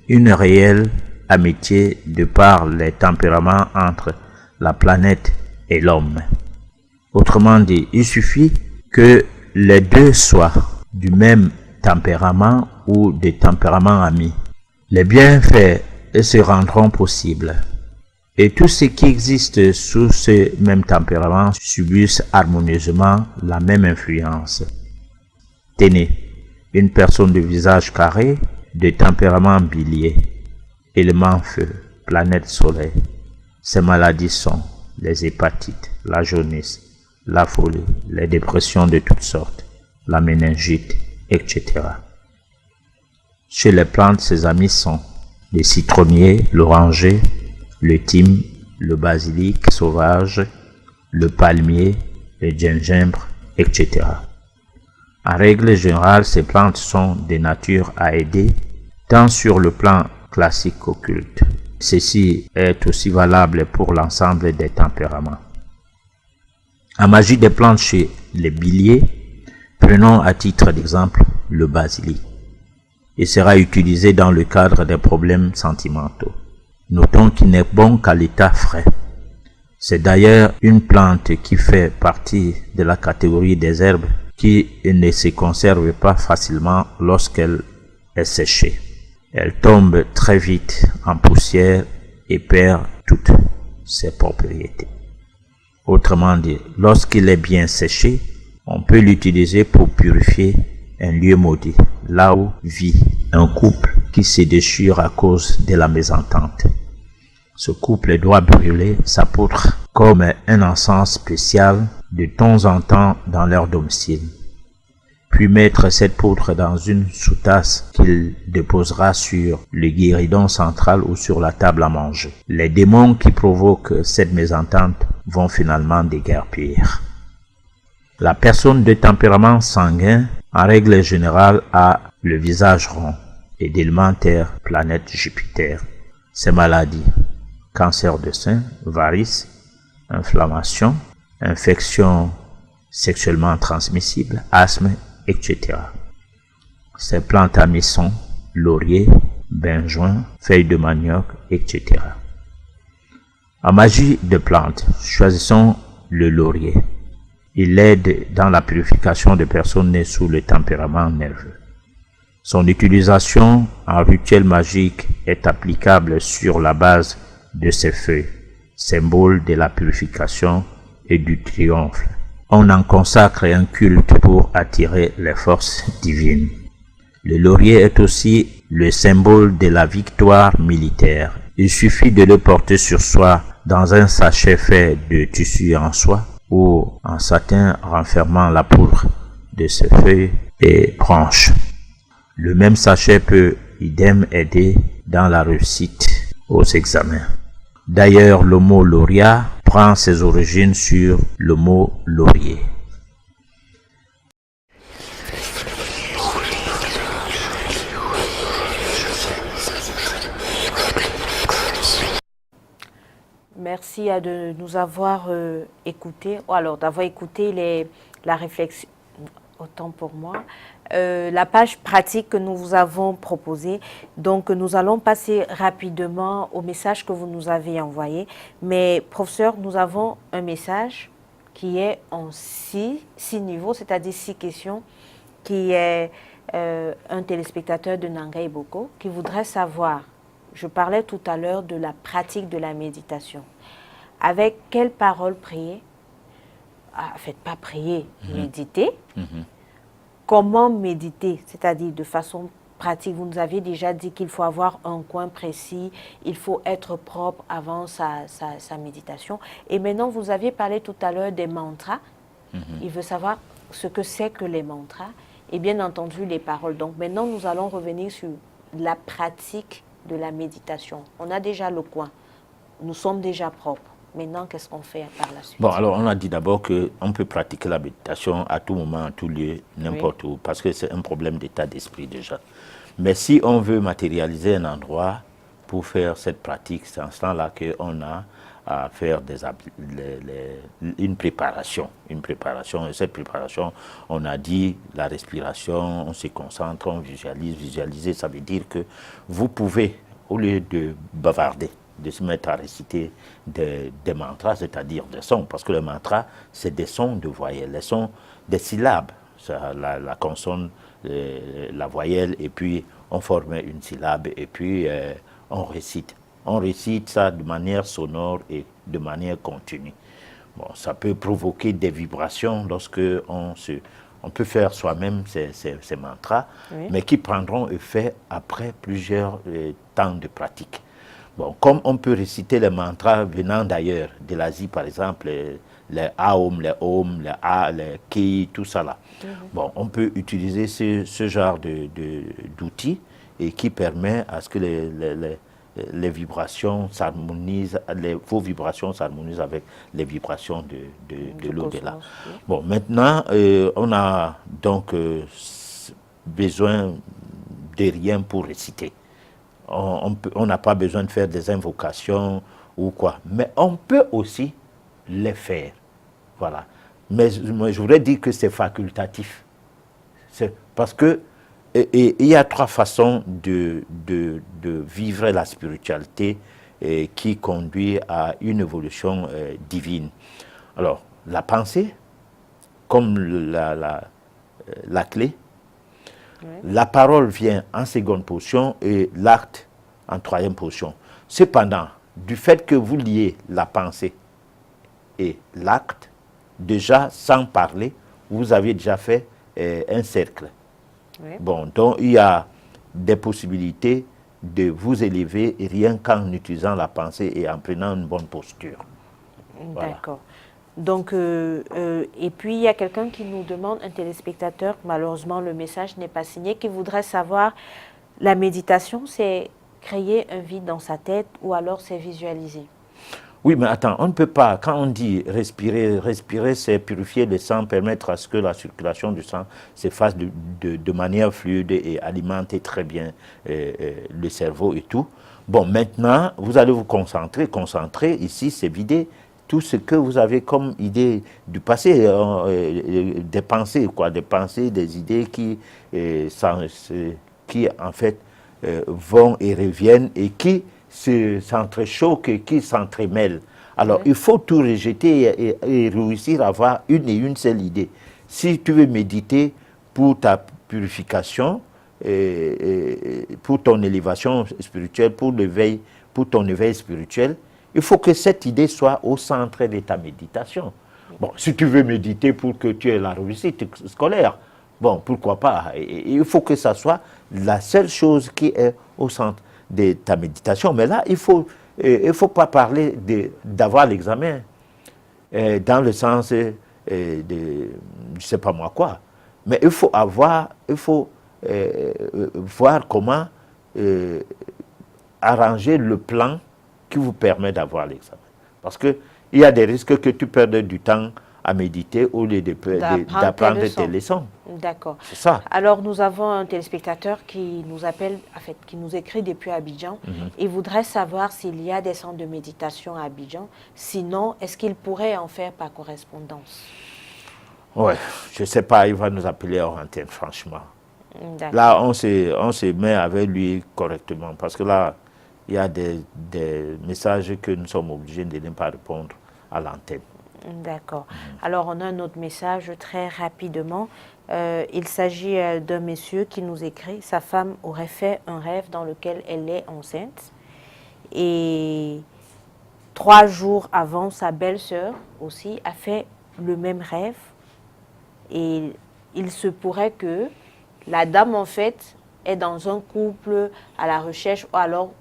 une réelle amitié de par les tempéraments entre la planète et l'homme. Autrement dit, il suffit que les deux soient du même tempérament ou des tempéraments amis. Les bienfaits se rendront possibles. Et tout ce qui existe sous ce même tempérament subissent harmonieusement la même influence. Tenez, une personne de visage carré, de tempérament bélier, élément feu, planète soleil. Ces maladies sont les hépatites, la jaunisse, la folie, les dépressions de toutes sortes, la méningite, etc. Chez les plantes, ses amis sont les citronniers, l'oranger, le thym, le basilic sauvage, le palmier, le gingembre, etc. En règle générale, ces plantes sont de nature à aider, tant sur le plan classique occulte. Ceci est aussi valable pour l'ensemble des tempéraments. En magie des plantes chez les béliers, prenons à titre d'exemple le basilic. Il sera utilisé dans le cadre des problèmes sentimentaux. Notons qu'il n'est bon qu'à l'état frais. C'est d'ailleurs une plante qui fait partie de la catégorie des herbes qui ne se conserve pas facilement lorsqu'elle est séchée. Elle tombe très vite en poussière et perd toutes ses propriétés. Autrement dit, lorsqu'il est bien séché, on peut l'utiliser pour purifier un lieu maudit, là où vit un couple qui se déchire à cause de la mésentente. Ce couple doit brûler sa poudre comme un encens spécial de temps en temps dans leur domicile, puis mettre cette poudre dans une sous-tasse qu'il déposera sur le guéridon central ou sur la table à manger. Les démons qui provoquent cette mésentente vont finalement déguerpir. La personne de tempérament sanguin, en règle générale, a le visage rond et d'élémentaire planète Jupiter. Ces maladies, cancer de sein, varices, inflammation, infection sexuellement transmissible, asthme, etc. Ces plantes amies sont laurier, benjoin, feuilles de manioc, etc. En magie de plantes, choisissons le laurier. Il aide dans la purification des personnes nées sous le tempérament nerveux. Son utilisation en rituel magique est applicable sur la base de ses feuilles, symbole de la purification et du triomphe. On en consacre un culte pour attirer les forces divines. Le laurier est aussi le symbole de la victoire militaire. Il suffit de le porter sur soi dans un sachet fait de tissu en soie ou en satin renfermant la poudre de ses feuilles et branches. Le même sachet peut idem aider dans la réussite aux examens. D'ailleurs, le mot lauréat prend ses origines sur le mot laurier.
Merci de nous avoir écoutés, ou alors d'avoir écouté la réflexion, autant pour moi, la page pratique que nous vous avons proposée. Donc, nous allons passer rapidement au message que vous nous avez envoyé. Mais, professeur, nous avons un message qui est en 6 niveaux, c'est-à-dire 6 questions, qui est un téléspectateur de Nangai Boko qui voudrait savoir, je parlais tout à l'heure de la pratique de la méditation. Avec quelles paroles prier? En fait, pas prier, méditer. Comment méditer? C'est-à-dire de façon pratique. Vous nous aviez déjà dit qu'il faut avoir un coin précis, il faut être propre avant sa méditation. Et maintenant, vous aviez parlé tout à l'heure des mantras. Il veut savoir ce que c'est que les mantras et bien entendu les paroles. Donc maintenant, nous allons revenir sur la pratique de la méditation. On a déjà le coin, nous sommes déjà propres. Maintenant, qu'est-ce qu'on fait par la suite?
Bon, alors on a dit d'abord qu'on peut pratiquer la méditation à tout moment, à tout lieu, n'importe où, parce que c'est un problème d'état d'esprit déjà. Mais si on veut matérialiser un endroit pour faire cette pratique, c'est en ce temps-là qu'on a à faire une préparation. Et cette préparation, on a dit la respiration, on se concentre, on visualise. Visualiser, ça veut dire que vous pouvez, au lieu de bavarder, de se mettre à réciter des mantras, c'est-à-dire des sons, parce que le mantra, c'est des sons de voyelles, les sons des syllabes, la consonne, la voyelle, et puis on forme une syllabe, et puis on récite. On récite ça de manière sonore et de manière continue. Bon, ça peut provoquer des vibrations lorsque on peut faire soi-même ces mantras, mais qui prendront effet après plusieurs temps de pratique. Bon, comme on peut réciter les mantras venant d'ailleurs, de l'Asie par exemple, les Aum, les Om, les A, les Ki, tout ça là. Bon, on peut utiliser ce genre d'outils et qui permet à ce que les vibrations s'harmonisent, vos vibrations s'harmonisent avec les vibrations de l'au-delà. Bon, maintenant, on a donc besoin de rien pour réciter. On n'a pas besoin de faire des invocations ou quoi. Mais on peut aussi les faire. Voilà. Mais je voudrais dire que c'est facultatif. Parce que il y a 3 façons de vivre la spiritualité qui conduit à une évolution divine. Alors, la pensée, comme la clé, la parole vient en seconde position et l'acte en 3e position. Cependant, du fait que vous liez la pensée et l'acte, déjà sans parler, vous avez déjà fait un cercle. Bon, donc il y a des possibilités de vous élever rien qu'en utilisant la pensée et en prenant une bonne posture.
Voilà. D'accord. Donc, et puis il y a quelqu'un qui nous demande, un téléspectateur, malheureusement le message n'est pas signé, qui voudrait savoir, la méditation, c'est créer un vide dans sa tête ou alors c'est visualiser?
Oui, mais attends, on ne peut pas, quand on dit respirer, respirer, c'est purifier le sang, permettre à ce que la circulation du sang se fasse de manière fluide et alimenter très bien le cerveau et tout. Bon, maintenant, vous allez vous concentrer. Concentrer, ici, c'est vider tout ce que vous avez comme idée du passé, des pensées, quoi, des pensées, des idées qui en fait, vont et reviennent et qui s'entrechoquent et qui s'entremêlent. Alors, il faut tout rejeter et réussir à avoir une seule idée. Si tu veux méditer pour ta purification, pour ton élévation spirituelle, pour ton éveil spirituel, il faut que cette idée soit au centre de ta méditation. Bon, si tu veux méditer pour que tu aies la réussite scolaire, bon, pourquoi pas. Il faut que ça soit la seule chose qui est au centre de ta méditation. Mais là, il faut pas parler d'avoir l'examen dans le sens de je ne sais pas moi quoi. Mais il faut voir comment arranger le plan qui vous permet d'avoir l'examen. Parce qu'il y a des risques que tu perdes du temps à méditer au lieu d'apprendre tes leçons.
D'accord.
C'est ça.
Alors, nous avons un téléspectateur qui nous appelle, en fait, qui nous écrit depuis Abidjan. Il voudrait savoir s'il y a des centres de méditation à Abidjan. Sinon, est-ce qu'il pourrait en faire par correspondance?
Ouais, je ne sais pas, il va nous appeler hors antenne, franchement. Là, on se met avec lui correctement. Parce que là, il y a des messages que nous sommes obligés de ne pas répondre à l'antenne.
D'accord. Alors, on a un autre message très rapidement. Il s'agit d'un monsieur qui nous écrit. Sa femme aurait fait un rêve dans lequel elle est enceinte. Et 3 jours avant, sa belle-sœur aussi a fait le même rêve. Et il se pourrait que la dame, en fait, est dans un couple à la recherche, ou alors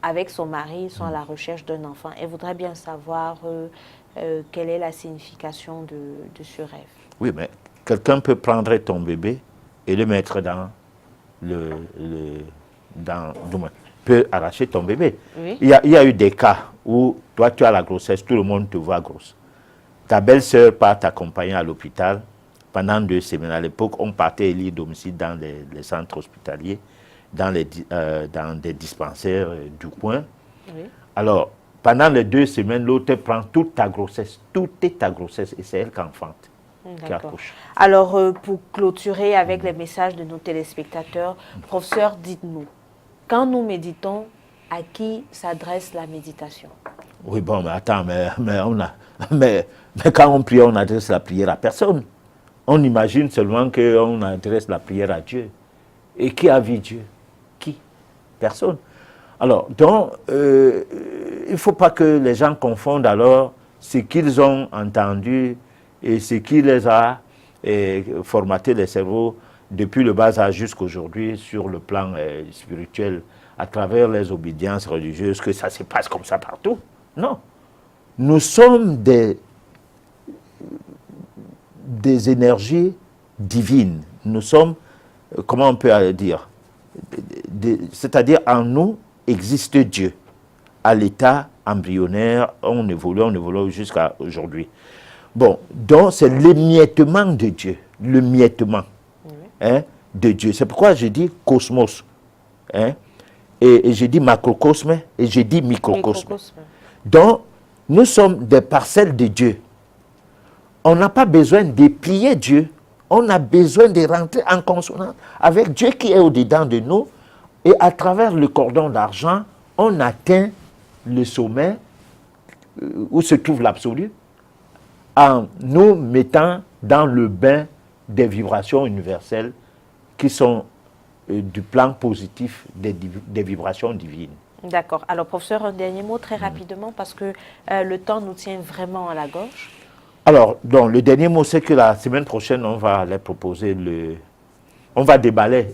avec son mari, ils sont à la recherche d'un enfant. Elle voudrait bien savoir quelle est la signification de ce rêve. Oui, mais quelqu'un peut prendre ton bébé et le mettre
peut arracher ton bébé.
Oui.
Il y a eu des cas où toi, tu as la grossesse, tout le monde te voit grosse. Ta belle-sœur part t'accompagner à l'hôpital pendant 2 semaines. À l'époque, on partait élire domicile dans les centres hospitaliers, dans des dispensaires du coin. Oui. Alors, pendant les 2 semaines, l'autre prend toute ta grossesse, et c'est elle qui enfante, qui accouche. Alors, pour clôturer avec les messages de nos téléspectateurs, professeur, dites-nous, quand nous méditons, à qui s'adresse la méditation? Oui, bon, mais attends, mais quand on prie, on adresse la prière à personne. On imagine seulement qu'on adresse la prière à Dieu. Et qui a vu Dieu? Qui? Personne. Alors, donc, il ne faut pas que les gens confondent alors ce qu'ils ont entendu et ce qui les a formaté les cerveaux depuis le bas âge jusqu'à aujourd'hui sur le plan spirituel, à travers les obédiences religieuses, que ça se passe comme ça partout. Non. Nous sommes des énergies divines. Nous sommes, comment on peut dire, c'est-à-dire en nous existe Dieu. À l'état embryonnaire, on évolue jusqu'à aujourd'hui. Bon, donc c'est l'émiettement de Dieu, le miettement de Dieu. C'est pourquoi je dis cosmos, et je dis macrocosme, et je dis microcosme. Donc, nous sommes des parcelles de Dieu. On n'a pas besoin de plier Dieu. On a besoin de rentrer en consonance avec Dieu qui est au-dedans de nous. Et à travers le cordon d'argent, on atteint le sommet où se trouve l'absolu en nous mettant dans le bain des vibrations universelles qui sont du plan positif des vibrations divines. D'accord. Alors, professeur, un dernier mot très rapidement parce que le temps nous tient vraiment à la gorge. Alors, donc, le dernier mot, c'est que la semaine prochaine, on va les proposer on va déballer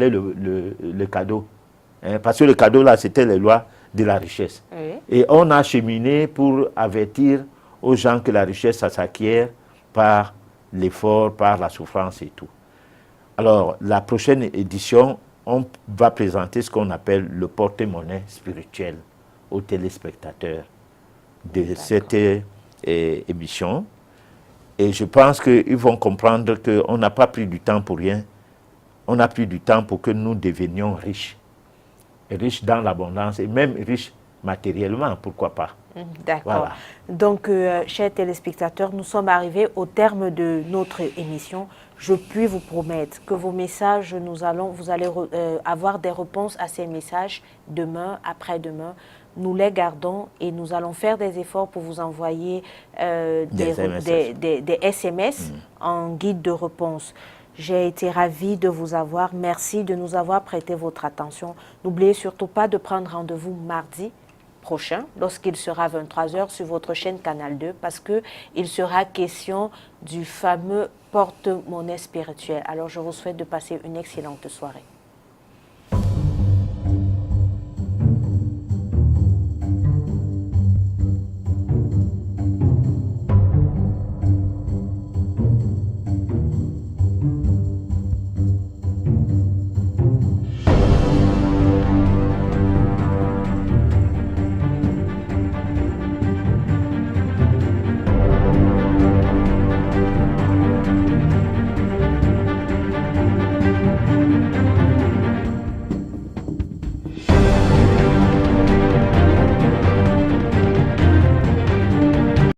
le cadeau. Parce que le cadeau, là, c'était les lois de la richesse. Oui. Et on a cheminé pour avertir aux gens que la richesse, ça s'acquiert par l'effort, par la souffrance et tout. Alors, la prochaine édition, on va présenter ce qu'on appelle le porte-monnaie spirituel aux téléspectateurs. de cette émission. Et je pense qu'ils vont comprendre qu'on n'a pas pris du temps pour rien. On a pris du temps pour que nous devenions riches. Riches dans l'abondance et même riches matériellement, pourquoi pas.
D'accord.
Voilà.
Donc, chers téléspectateurs, nous sommes arrivés au terme de notre émission. Je puis vous promettre que vos messages, vous allez avoir des réponses à ces messages demain, après-demain. Nous les gardons et nous allons faire des efforts pour vous envoyer des SMS en guide de réponse. J'ai été ravie de vous avoir. Merci de nous avoir prêté votre attention. N'oubliez surtout pas de prendre rendez-vous mardi prochain, lorsqu'il sera 23h sur votre chaîne Canal 2, parce qu'il sera question du fameux porte-monnaie spirituel. Alors, je vous souhaite de passer une excellente soirée.